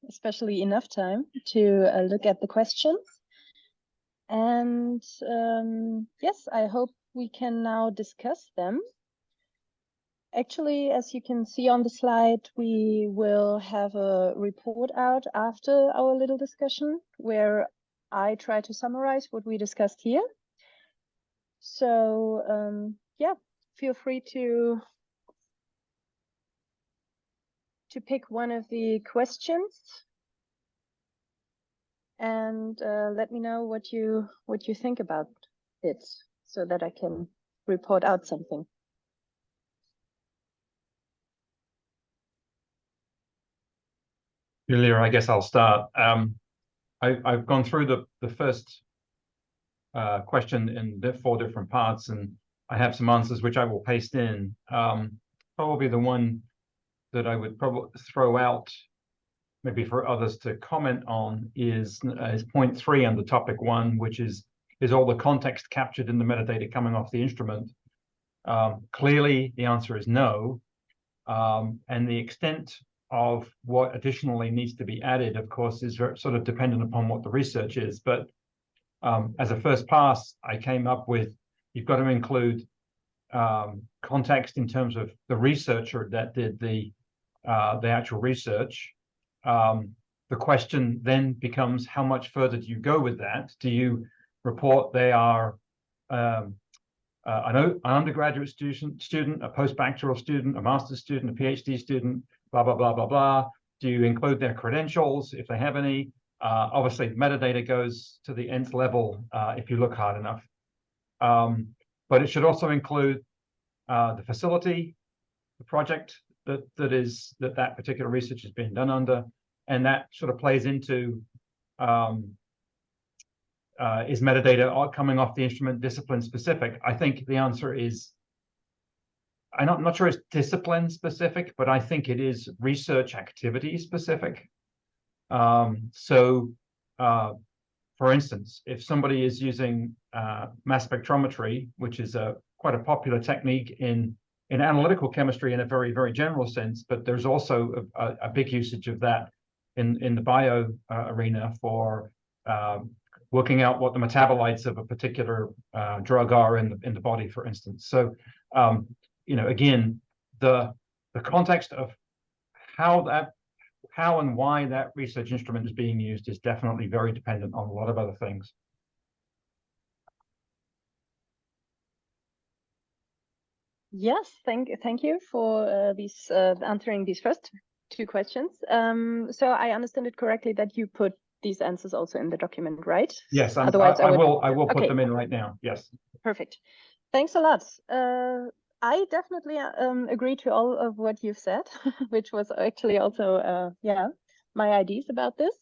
[SPEAKER 7] especially enough time to look at the questions. And yes, I hope we can now discuss them. Actually, as you can see on the slide, we will have a report out after our little discussion where I try to summarize what we discussed here. So yeah, feel free to pick one of the questions and let me know what you think about it so that I can report out something.
[SPEAKER 8] Julia, I guess I'll start. I've gone through the first question in the 4 different parts, and I have some answers which I will paste in. Probably the one that I would probably throw out, maybe for others to comment on, is point 3 under topic 1, which is all the context captured in the metadata coming off the instrument? Clearly, the answer is no. And the extent of what additionally needs to be added, of course, is sort of dependent upon what the research is. But as a first pass, I came up with, you've got to include context in terms of the researcher that did the actual research. The question then becomes, how much further do you go with that? Do you report they are an undergraduate student, a postdoctoral student, a master's student, a PhD student, blah, blah, blah, blah, blah? Do you include their credentials if they have any? Obviously, metadata goes to the nth level if you look hard enough. But it should also include the facility, the project that particular research is being done under, and that sort of plays into is metadata coming off the instrument discipline specific? I think the answer is, I'm not sure it's discipline specific, but I think it is research activity specific. For instance, if somebody is using mass spectrometry, which is quite a popular technique in analytical chemistry in a very, very general sense, but there's also a big usage of that in the bio arena for working out what the metabolites of a particular drug are in the body, for instance. So, again, the context of how and why that research instrument is being used is definitely very dependent on a lot of other things.
[SPEAKER 7] Yes, thank you for answering these first 2 questions. So I understand it correctly that you put these answers also in the document, right?
[SPEAKER 8] Yes,
[SPEAKER 7] otherwise
[SPEAKER 8] I will put
[SPEAKER 7] okay.
[SPEAKER 8] them in right now. Yes.
[SPEAKER 7] Perfect. Thanks a lot. I definitely agree to all of what you've said, which was actually also my ideas about this.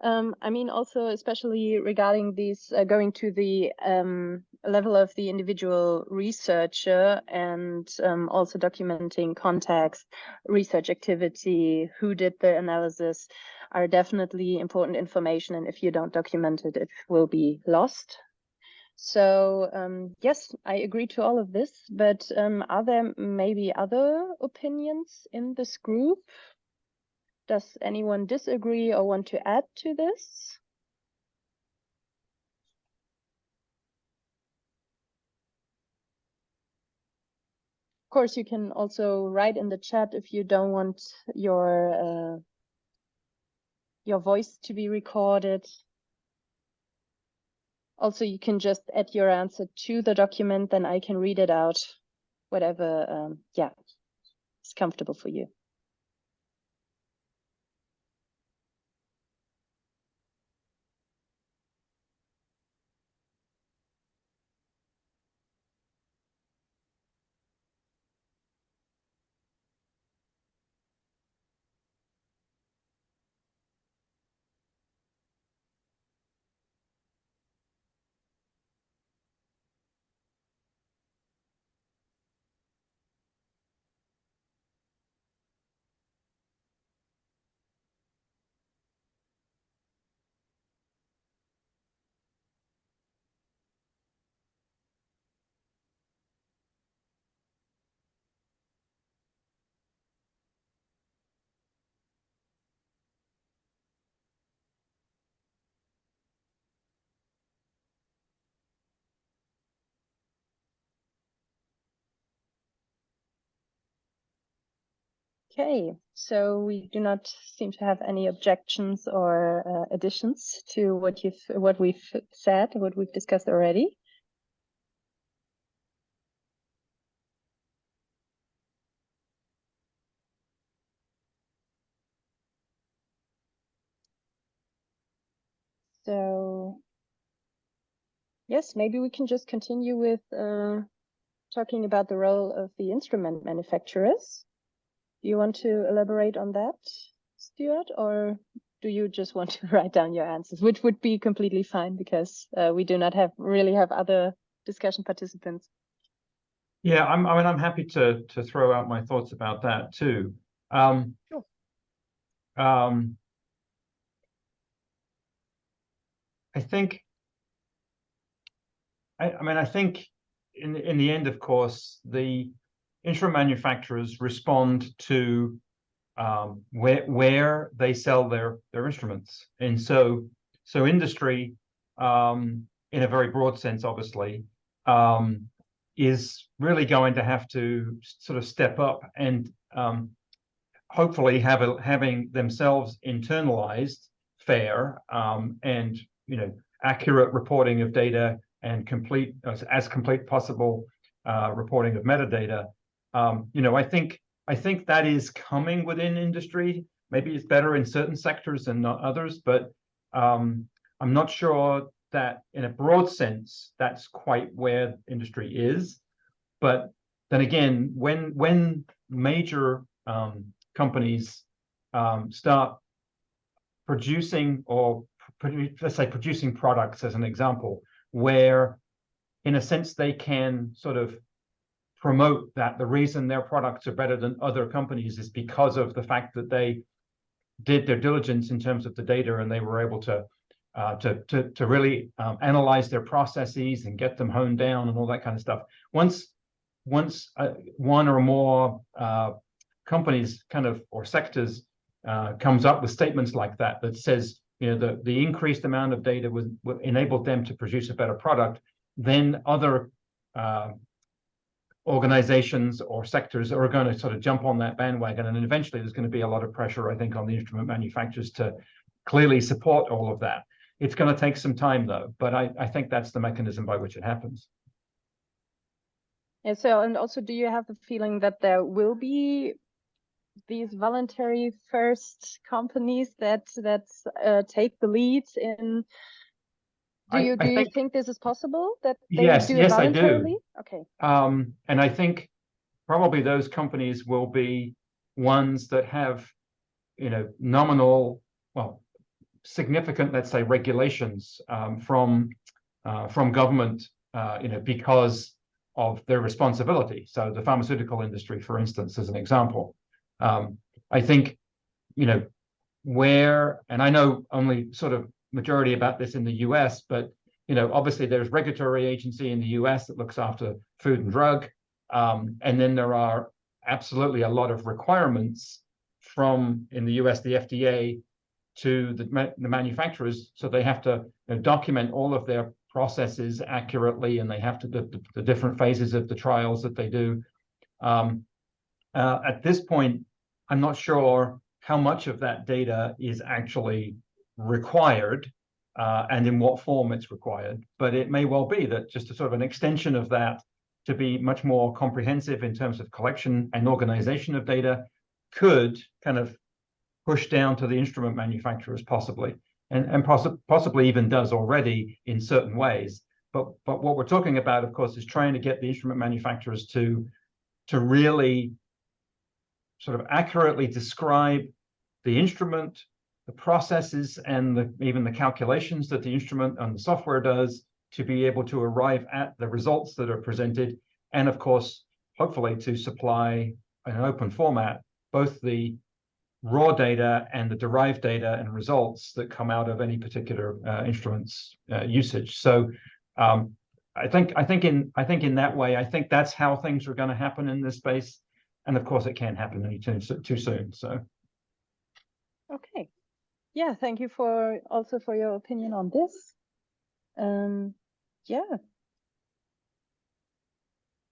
[SPEAKER 7] I mean, also especially regarding these going to the level of the individual researcher and also documenting context, research activity, who did the analysis, are definitely important information. And if you don't document it, it will be lost. So yes, I agree to all of this, but are there maybe other opinions in this group? Does anyone disagree or want to add to this? Of course, you can also write in the chat if you don't want your voice to be recorded. Also, you can just add your answer to the document, then I can read it out, whatever, is comfortable for you. Okay, so we do not seem to have any objections or additions to what we've said, what we've discussed already. So yes, maybe we can just continue with talking about the role of the instrument manufacturers. Do you want to elaborate on that, Stuart, or do you just want to write down your answers, which would be completely fine because we do not really have other discussion participants.
[SPEAKER 8] Yeah, I mean, I'm happy to throw out my thoughts about that too.
[SPEAKER 7] Sure.
[SPEAKER 8] I think, I think in the end, of course, the instrument manufacturers respond to where they sell their instruments, and so industry, in a very broad sense, obviously, is really going to have to sort of step up and hopefully having themselves internalized fair and accurate reporting of data and complete possible reporting of metadata. I think that is coming within industry. Maybe it's better in certain sectors and not others, but I'm not sure that in a broad sense that's quite where industry is. But then again, when major companies start producing, or let's say producing products as an example, where in a sense they can sort of promote that the reason their products are better than other companies is because of the fact that they did their diligence in terms of the data, and they were able to really analyze their processes and get them honed down and all that kind of stuff. Once one or more companies kind of, or sectors, comes up with statements like that says, the increased amount of data enabled them to produce a better product, then other organizations or sectors are going to sort of jump on that bandwagon, and eventually there's going to be a lot of pressure, I think, on the instrument manufacturers to clearly support all of that. It's going to take some time though, but I think that's the mechanism by which it happens.
[SPEAKER 7] Yeah, so, and also, do you have the feeling that there will be these voluntary first companies that take the leads in? Do you think this is possible, that they
[SPEAKER 8] yes,
[SPEAKER 7] do
[SPEAKER 8] yes,
[SPEAKER 7] it voluntarily?
[SPEAKER 8] I do.
[SPEAKER 7] Okay.
[SPEAKER 8] And I think probably those companies will be ones that have, nominal, well, significant, let's say, regulations from government, because of their responsibility. So the pharmaceutical industry, for instance, as an example. I think, where, and I know only sort of majority about this in the US, but obviously there's regulatory agency in the US that looks after food and drug, and then there are absolutely a lot of requirements from, in the US, the FDA, to the manufacturers. So they have to document all of their processes accurately, and they have to the different phases of the trials that they do. At this point, I'm not sure how much of that data is actually required, and in what form it's required. But it may well be that just a sort of an extension of that to be much more comprehensive in terms of collection and organization of data could kind of push down to the instrument manufacturers, possibly, and possibly even does already in certain ways. But what we're talking about, of course, is trying to get the instrument manufacturers to really sort of accurately describe the instrument, the processes, and even the calculations that the instrument and the software does, to be able to arrive at the results that are presented, and of course, hopefully to supply in an open format both the raw data and the derived data and results that come out of any particular instrument's usage. So I think in that way, I think that's how things are going to happen in this space. And of course, it can't happen any too soon. So,
[SPEAKER 7] okay, yeah, thank you for your opinion on this. Yeah.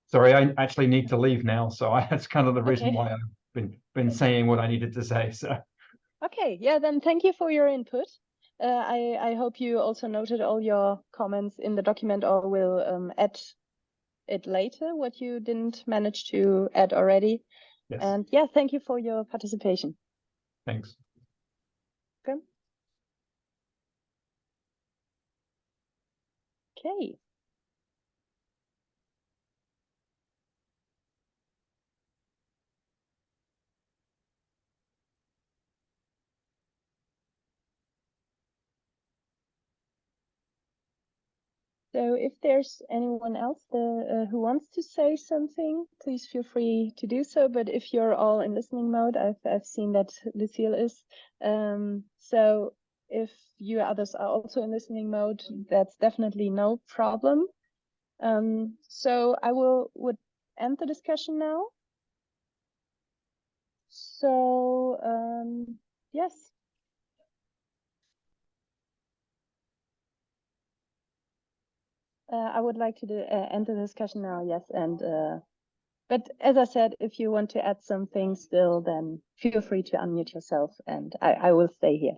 [SPEAKER 8] Sorry, I actually need to leave now, so that's kind of the reason
[SPEAKER 7] Okay.
[SPEAKER 8] why been saying what I needed to say. So
[SPEAKER 7] Okay, yeah, then thank you for your input. I hope you also noted all your comments in the document or will add it later, what you didn't manage to add already.
[SPEAKER 8] yes,
[SPEAKER 7] And yeah, thank you for your participation.
[SPEAKER 8] thanks.
[SPEAKER 7] Okay. Okay. So if there's anyone else who wants to say something, please feel free to do so. But if you're all in listening mode, I've seen that Lucille is. So if you others are also in listening mode, that's definitely no problem. So I would end the discussion now. So yes. I would like to end the discussion now, yes. And but as I said, if you want to add something still, then feel free to unmute yourself and I will stay here.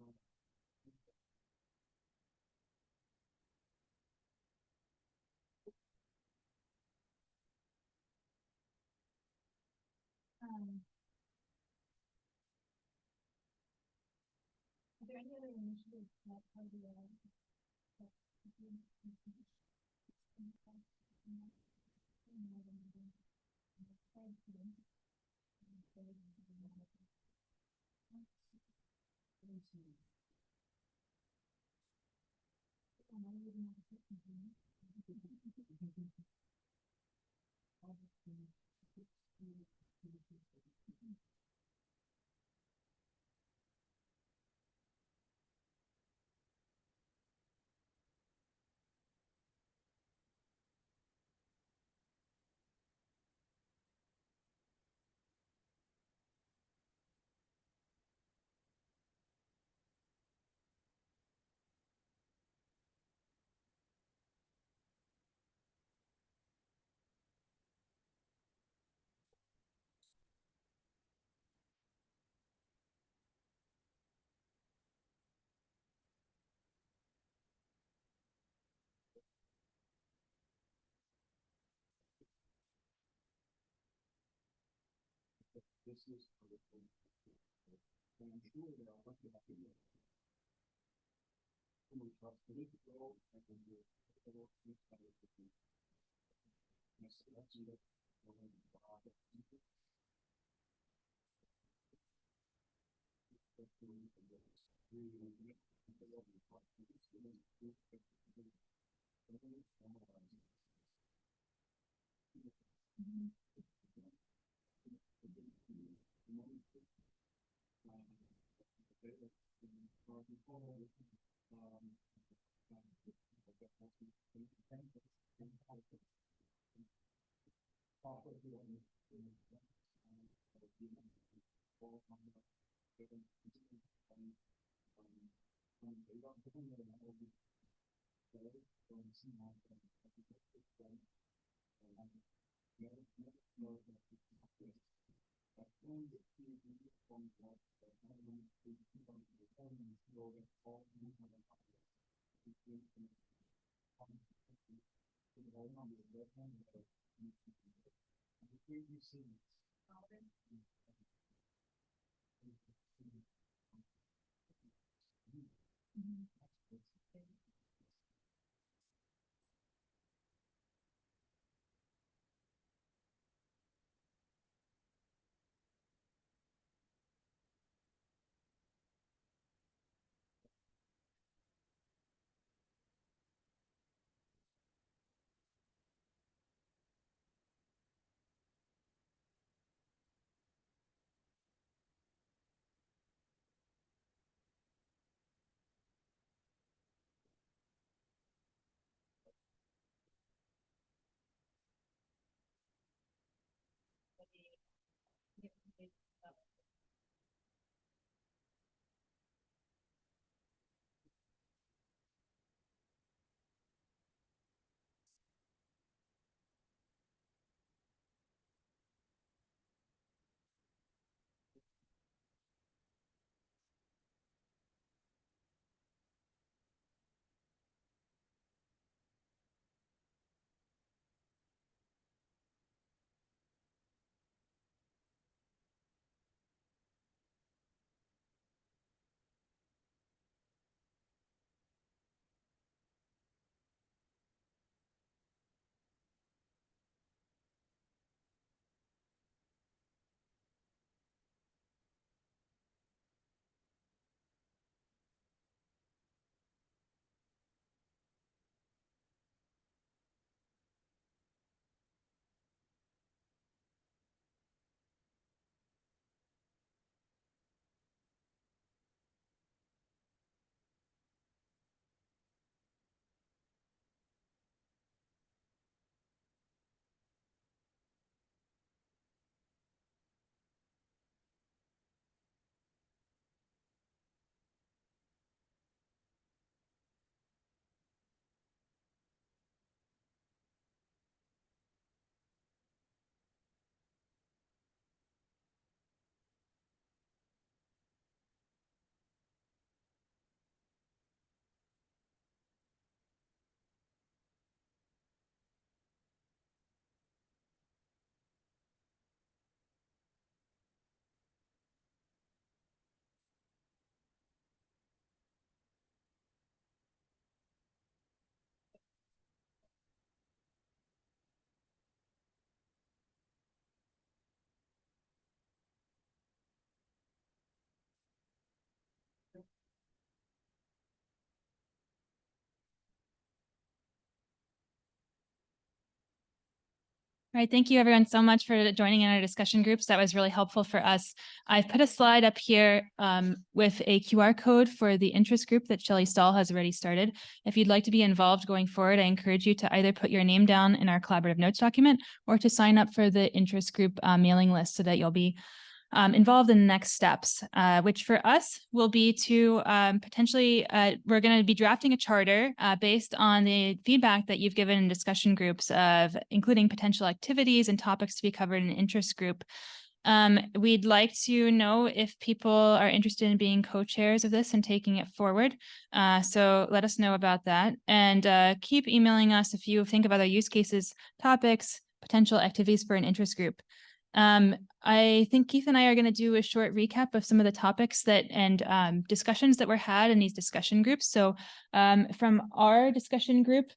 [SPEAKER 3] Are there any other initiatives that are All right, thank you everyone so much for joining in our discussion groups. That was really helpful for us. I've put a slide up here with a QR code for the interest group that Shelley Stahl has already started. If you'd like to be involved going forward, I encourage you to either put your name down in our collaborative notes document or to sign up for the interest group mailing list so that you'll be involved in the next steps, which for us will be to potentially, we're going to be drafting a charter based on the feedback that you've given in discussion groups of including potential activities and topics to be covered in an interest group. We'd like to know if people are interested in being co-chairs of this and taking it forward. So let us know about that, and keep emailing us if you think of other use cases, topics, potential activities for an interest group. I think Keith and I are going to do a short recap of some of the topics that and discussions that were had in these discussion groups. So from our discussion group,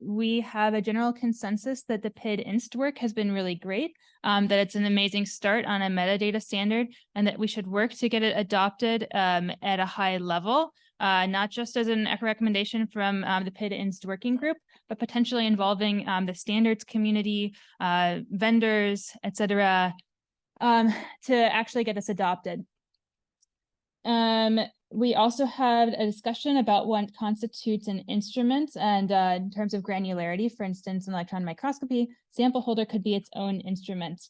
[SPEAKER 3] we have a general consensus that the PID inst work has been really great, that it's an amazing start on a metadata standard, and that we should work to get it adopted at a high level, not just as an recommendation from the PID inst working group, but potentially involving the standards community, vendors, et cetera, to actually get this adopted. We also had a discussion about what constitutes an instrument, and in terms of granularity, for instance, in electron microscopy, sample holder could be its own instrument.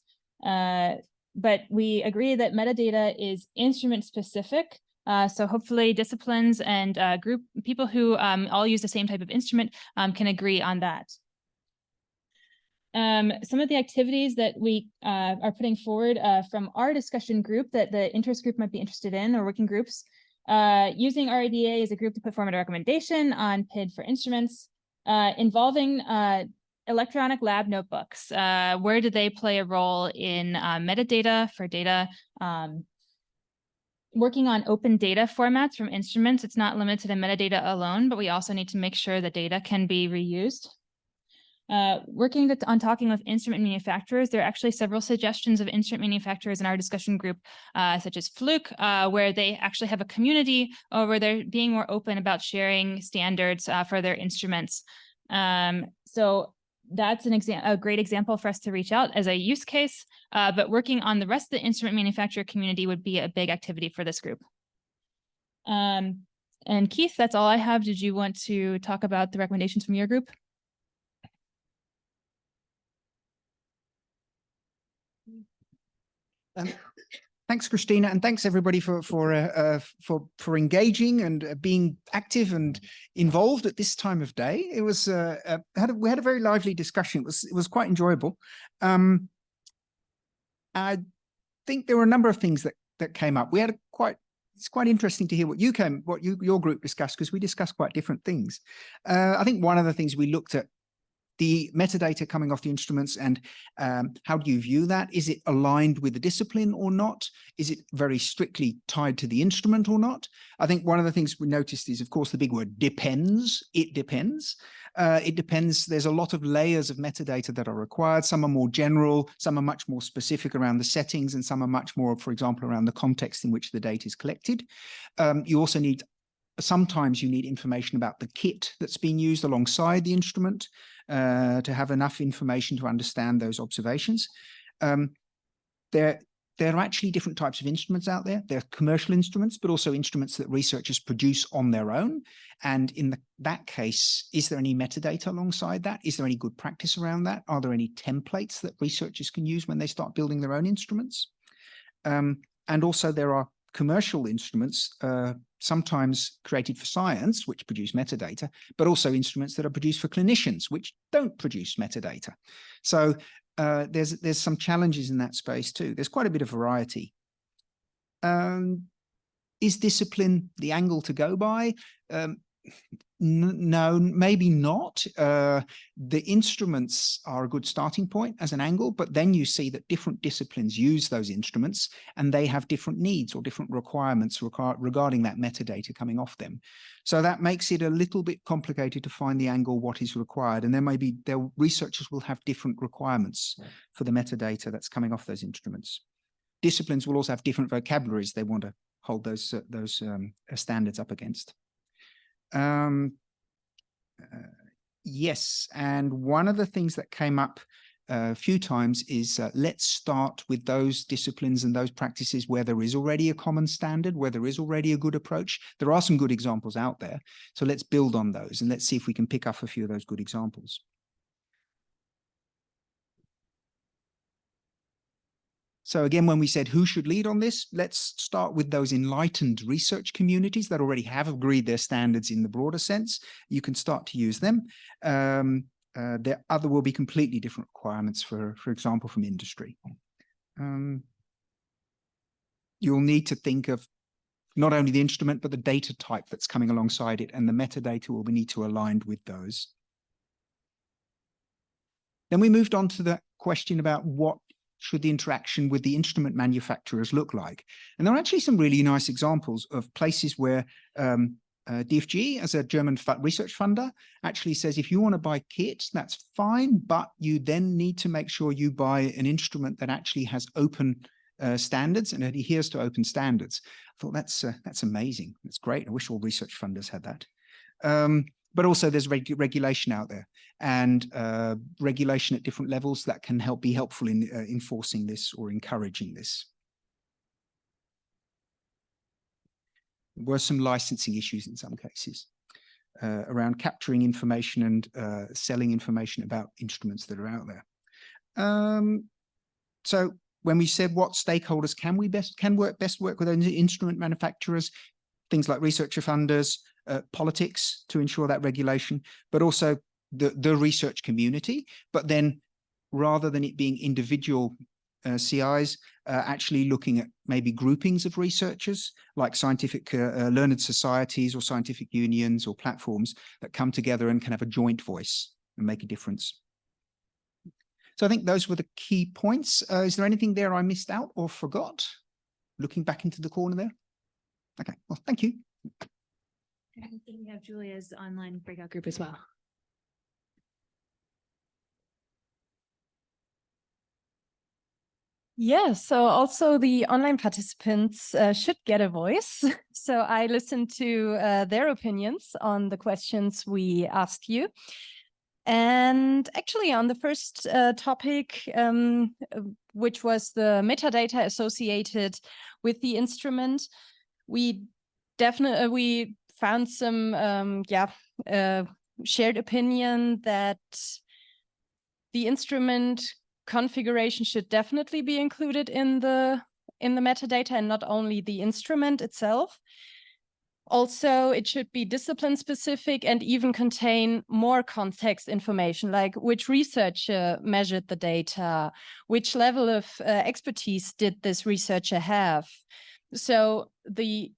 [SPEAKER 3] But we agree that metadata is instrument specific. So hopefully disciplines and group people who all use the same type of instrument can agree on that. Some of the activities that we are putting forward from our discussion group that the interest group might be interested in, or working groups, using RIDA as a group to put forward a recommendation on PID for instruments, involving electronic lab notebooks. Where do they play a role in metadata for data? Working on open data formats from instruments. It's not limited to metadata alone, but we also need to make sure the data can be reused. Working on talking with instrument manufacturers, there are actually several suggestions of instrument manufacturers in our discussion group, such as Fluke, where they actually have a community where they're being more open about sharing standards for their instruments. So that's a great example for us to reach out as a use case, but working on the rest of the instrument manufacturer community would be a big activity for this group. And Keith, that's all I have. Did you want to talk about the recommendations from your group?
[SPEAKER 2] Thanks, Christina, and thanks everybody for engaging and being active and involved at this time of day. It was we had a very lively discussion. It was quite enjoyable. I think there were a number of things that came up. It's quite interesting to hear what your group discussed, because we discussed quite different things. I think one of the things we looked at, the metadata coming off the instruments, and how do you view that? Is it aligned with the discipline or not? Is it very strictly tied to the instrument or not? I think one of the things we noticed is, of course, the big word depends. It depends. It depends. There's a lot of layers of metadata that are required. Some are more general, some are much more specific around the settings, and some are much more, for example, around the context in which the data is collected. You also need, sometimes you need information about the kit that's being used alongside the instrument to have enough information to understand those observations. There are actually different types of instruments out there. There are commercial instruments, but also instruments that researchers produce on their own. And in that case, is there any metadata alongside that? Is there any good practice around that? Are there any templates that researchers can use when they start building their own instruments? And also there are commercial instruments, sometimes created for science, which produce metadata, but also instruments that are produced for clinicians, which don't produce metadata. So there's some challenges in that space too. There's quite a bit of variety. Is discipline the angle to go by? No, maybe not. The instruments are a good starting point as an angle, but then you see that different disciplines use those instruments and they have different needs or different requirements regarding that metadata coming off them. So that makes it a little bit complicated to find the angle, what is required. And researchers will have different requirements for the metadata that's coming off those instruments. Disciplines will also have different vocabularies they want to hold those standards up against. Yes, and one of the things that came up a few times is let's start with those disciplines and those practices where there is already a common standard, where there is already a good approach. There are some good examples out there. So let's build on those and let's see if we can pick up a few of those good examples. So again, when we said who should lead on this, let's start with those enlightened research communities that already have agreed their standards in the broader sense. You can start to use them. There will be completely different requirements, for example, from industry. You'll need to think of not only the instrument, but the data type that's coming alongside it, and the metadata will need to align with those. Then we moved on to the question about what should the interaction with the instrument manufacturers look like? And there are actually some really nice examples of places where DFG, as a German research funder, actually says if you want to buy kits, that's fine, but you then need to make sure you buy an instrument that actually has open standards and adheres to open standards. I thought that's amazing. That's great. I wish all research funders had that. But also there's regulation out there, and regulation at different levels that can be helpful in enforcing this or encouraging this. There were some licensing issues in some cases around capturing information and selling information about instruments that are out there. So when we said what stakeholders can best work with those instrument manufacturers, things like researcher funders, politics to ensure that regulation, but also the research community. But then rather than it being individual CIs, actually looking at maybe groupings of researchers like scientific learned societies or scientific unions or platforms that come together and can have a joint voice and make a difference. So I think those were the key points. Is there anything there I missed out or forgot? Looking back into the corner there. Okay, well, thank you.
[SPEAKER 3] I think we have Julia's online breakout group as well.
[SPEAKER 9] Yeah, so also the online participants should get a voice. So I listened to their opinions on the questions we asked you. And actually on the first topic, which was the metadata associated with the instrument, we definitely found some shared opinion that the instrument configuration should definitely be included in the metadata and not only the instrument itself. Also, it should be discipline specific and even contain more context information, like which researcher measured the data, which level of expertise did this researcher have. So the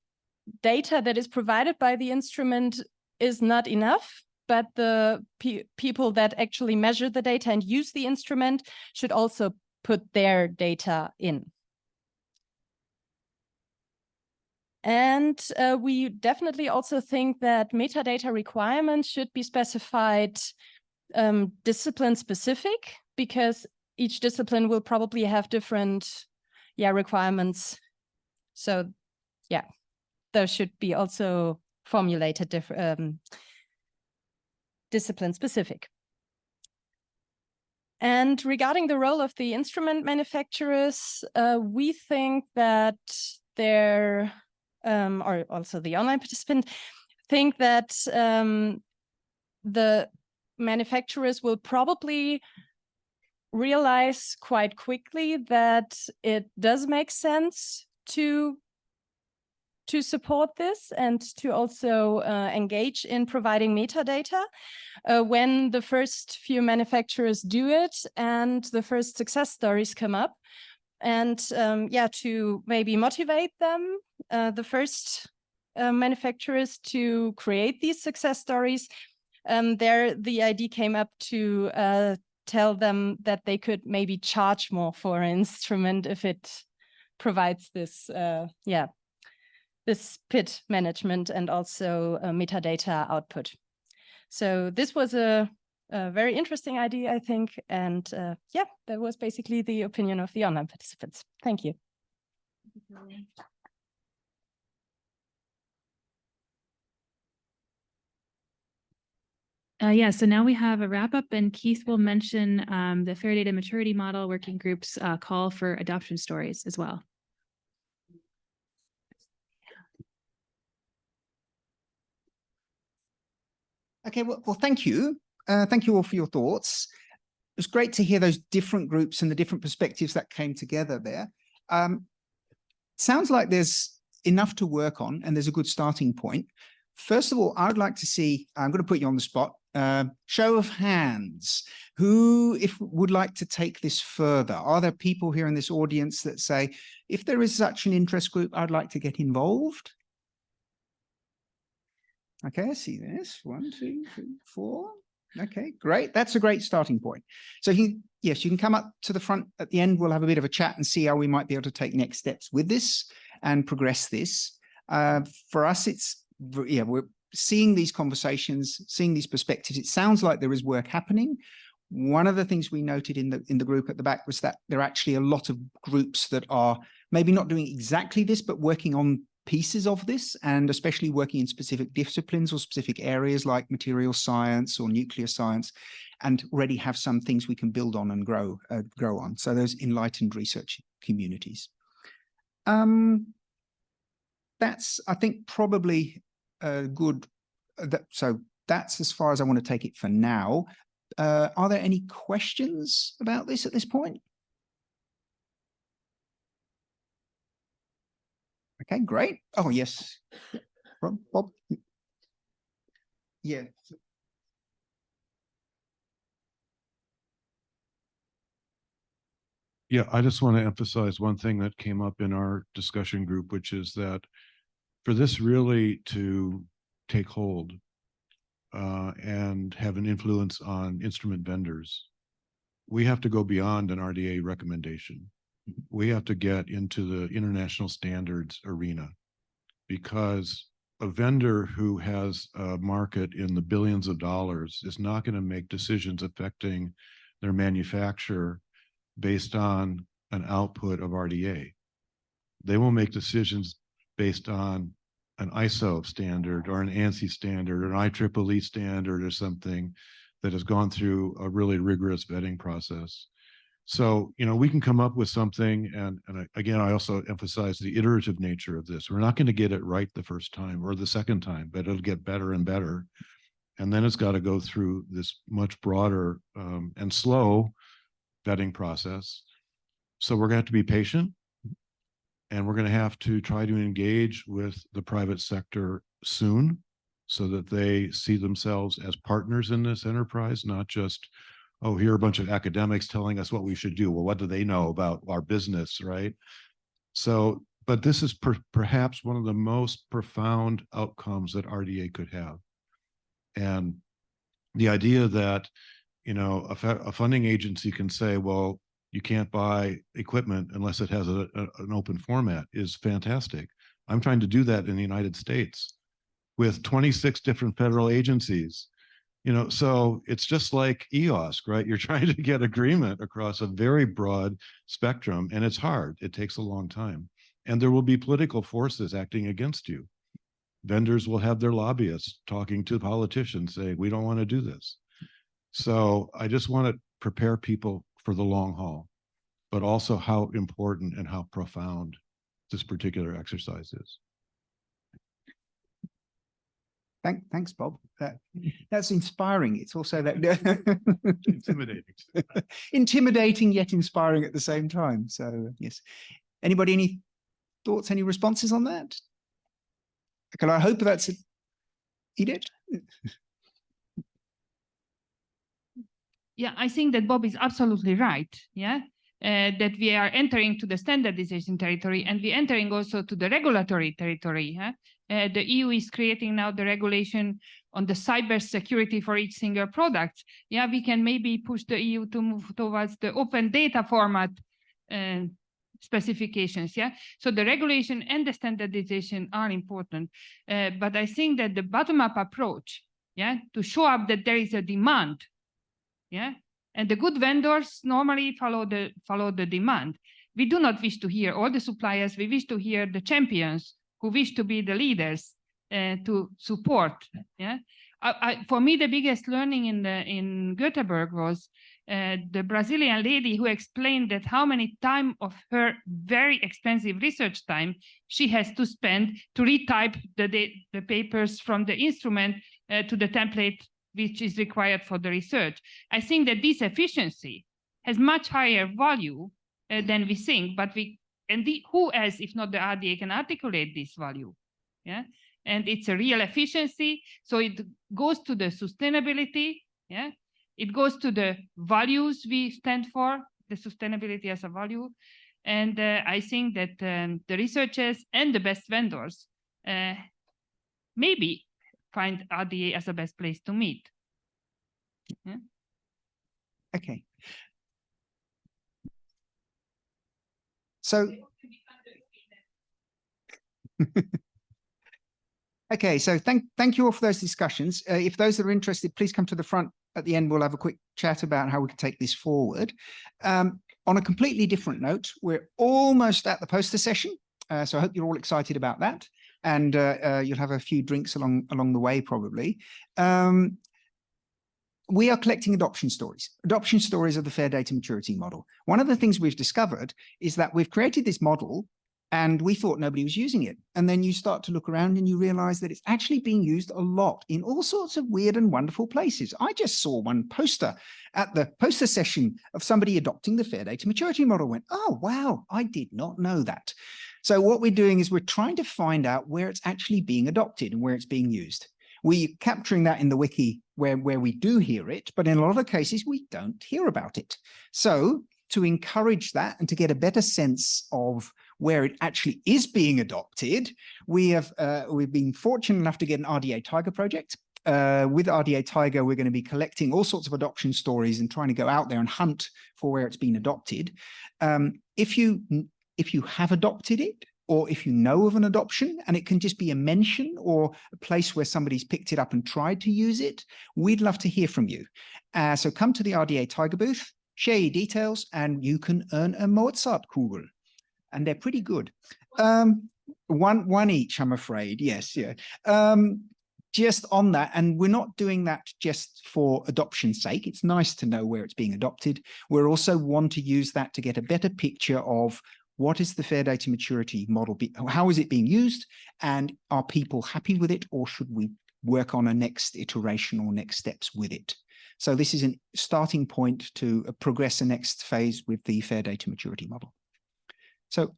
[SPEAKER 9] data that is provided by the instrument is not enough, but the people that actually measure the data and use the instrument should also put their data in. And we definitely also think that metadata requirements should be specified discipline specific, because each discipline will probably have different requirements. So yeah, those should be also formulated discipline specific. And regarding the role of the instrument manufacturers, we think that they're or also the online participant think that the manufacturers will probably realize quite quickly that it does make sense to support this and to also engage in providing metadata when the first few manufacturers do it and the first success stories come up. And to maybe motivate them, the first manufacturers to create these success stories, the idea came up to tell them that they could maybe charge more for an instrument if it provides this, this PID management and also metadata output. So this was a very interesting idea, I think. And that was basically the opinion of the online participants. Thank you.
[SPEAKER 3] Yeah, so now we have a wrap up, and Keith will mention the Fair Data Maturity Model Working Group's call for adoption stories as well.
[SPEAKER 2] Okay, well, thank you. Thank you all for your thoughts. It was great to hear those different groups and the different perspectives that came together there. Sounds like there's enough to work on and there's a good starting point. First of all, I would like to see, I'm going to put you on the spot, show of hands. Who would like to take this further? Are there people here in this audience that say, if there is such an interest group, I'd like to get involved? Okay, I see this. 1, 2, 3, 4. Okay, great. That's a great starting point. So yes, you can come up to the front at the end. We'll have a bit of a chat and see how we might be able to take next steps with this and progress this. For us, we're seeing these conversations, seeing these perspectives. It sounds like there is work happening. One of the things we noted in the group at the back was that there are actually a lot of groups that are maybe not doing exactly this, but working on pieces of this, and especially working in specific disciplines or specific areas like material science or nuclear science, and already have some things we can build on and grow on. So those enlightened research communities. That's, I think, probably good. So that's as far as I want to take it for now. Are there any questions about this at this point? Okay, great. Oh, yes. Bob? Yeah.
[SPEAKER 10] Yeah, I just want to emphasize one thing that came up in our discussion group, which is that for this really to take hold and have an influence on instrument vendors, we have to go beyond an RDA recommendation. We have to get into the international standards arena, because a vendor who has a market in the billions of dollars is not going to make decisions affecting their manufacturer based on an output of RDA. They will make decisions based on an ISO standard or an ANSI standard or an IEEE standard or something that has gone through a really rigorous vetting process. So, we can come up with something, and again, I also emphasize the iterative nature of this. We're not going to get it right the first time or the second time, but it'll get better and better. And then it's got to go through this much broader and slow vetting process. So we're going to have to be patient, and we're going to have to try to engage with the private sector soon so that they see themselves as partners in this enterprise, not just, oh, here are a bunch of academics telling us what we should do. Well, what do they know about our business, right? So, but this is perhaps one of the most profound outcomes that RDA could have. And the idea that, a funding agency can say, well, you can't buy equipment unless it has an open format is fantastic. I'm trying to do that in the United States with 26 different federal agencies. So it's just like EOSC, right? You're trying to get agreement across a very broad spectrum, and it's hard. It takes a long time. And there will be political forces acting against you. Vendors will have their lobbyists talking to politicians saying, we don't want to do this. So I just want to prepare people for the long haul, but also how important and how profound this particular exercise is.
[SPEAKER 2] Thanks, Bob. That's inspiring. It's also that
[SPEAKER 10] Intimidating.
[SPEAKER 2] intimidating yet inspiring at the same time. So yes. Anybody, any thoughts, any responses on that? Okay, I hope that's it. Edith?
[SPEAKER 1] Yeah, I think that Bob is absolutely right. Yeah, that we are entering to the standardization territory, and we're entering also to the regulatory territory. The EU is creating now the regulation on the cyber security for each single product. Yeah, we can maybe push the EU to move towards the open data format specifications. Yeah, so the regulation and the standardization are important. But I think that the bottom-up approach, yeah, to show up that there is a demand, yeah, and the good vendors normally follow the demand. We do not wish to hear all the suppliers. We wish to hear the champions who wish to be the leaders to support. Yeah, for me, the biggest learning in Göteborg was the Brazilian lady who explained that how many time of her very expensive research time she has to spend to retype the papers from the instrument to the template which is required for the research. I think that this efficiency has much higher value than we think, but who else, if not the RDA, can articulate this value? Yeah, and it's a real efficiency. So it goes to the sustainability. Yeah, it goes to the values we stand for, the sustainability as a value. And I think that the researchers and the best vendors maybe find RDA as the best place to meet. Yeah.
[SPEAKER 2] Okay. So, okay, so thank you all for those discussions. If those that are interested, please come to the front at the end. We'll have a quick chat about how we can take this forward. On a completely different note, we're almost at the poster session. So I hope you're all excited about that. And you'll have a few drinks along the way, probably. We are collecting adoption stories of the Fair Data Maturity Model. One of the things we've discovered is that we've created this model and we thought nobody was using it. And then you start to look around and you realize that it's actually being used a lot in all sorts of weird and wonderful places. I just saw one poster at the poster session of somebody adopting the Fair Data Maturity Model. Went, oh, wow, I did not know that. So what we're doing is we're trying to find out where it's actually being adopted and where it's being used. We're capturing that in the wiki where we do hear it, but in a lot of cases, we don't hear about it. So to encourage that and to get a better sense of where it actually is being adopted, we've been fortunate enough to get an RDA Tiger project. With RDA Tiger, we're going to be collecting all sorts of adoption stories and trying to go out there and hunt for where it's been adopted. If you have adopted it, or if you know of an adoption, and it can just be a mention or a place where somebody's picked it up and tried to use it, we'd love to hear from you. So come to the RDA Tiger booth, share your details, and you can earn a Mozartkugel. And they're pretty good. One each, I'm afraid. Yes, yeah. Just on that, and we're not doing that just for adoption's sake. It's nice to know where it's being adopted. We're also want to use that to get a better picture of what is the Fair Data Maturity Model, how is it being used, and are people happy with it, or should we work on a next iteration or next steps with it? So this is a starting point to progress the next phase with the Fair Data Maturity Model. So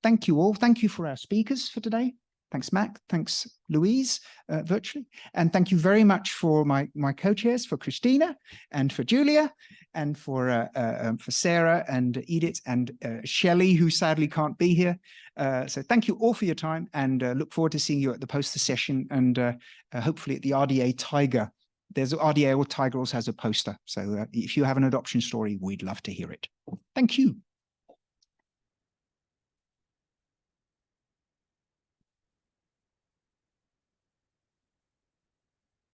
[SPEAKER 2] thank you all. Thank you for our speakers for today. Thanks, Mac. Thanks, Louise, virtually. And thank you very much for my co-chairs, for Christina and for Julia, and for Sarah and Edith and Shelley, who sadly can't be here. So thank you all for your time, and look forward to seeing you at the poster session and hopefully at the RDA Tiger. There's RDA or Tiger also has a poster. So if you have an adoption story, we'd love to hear it. Thank you.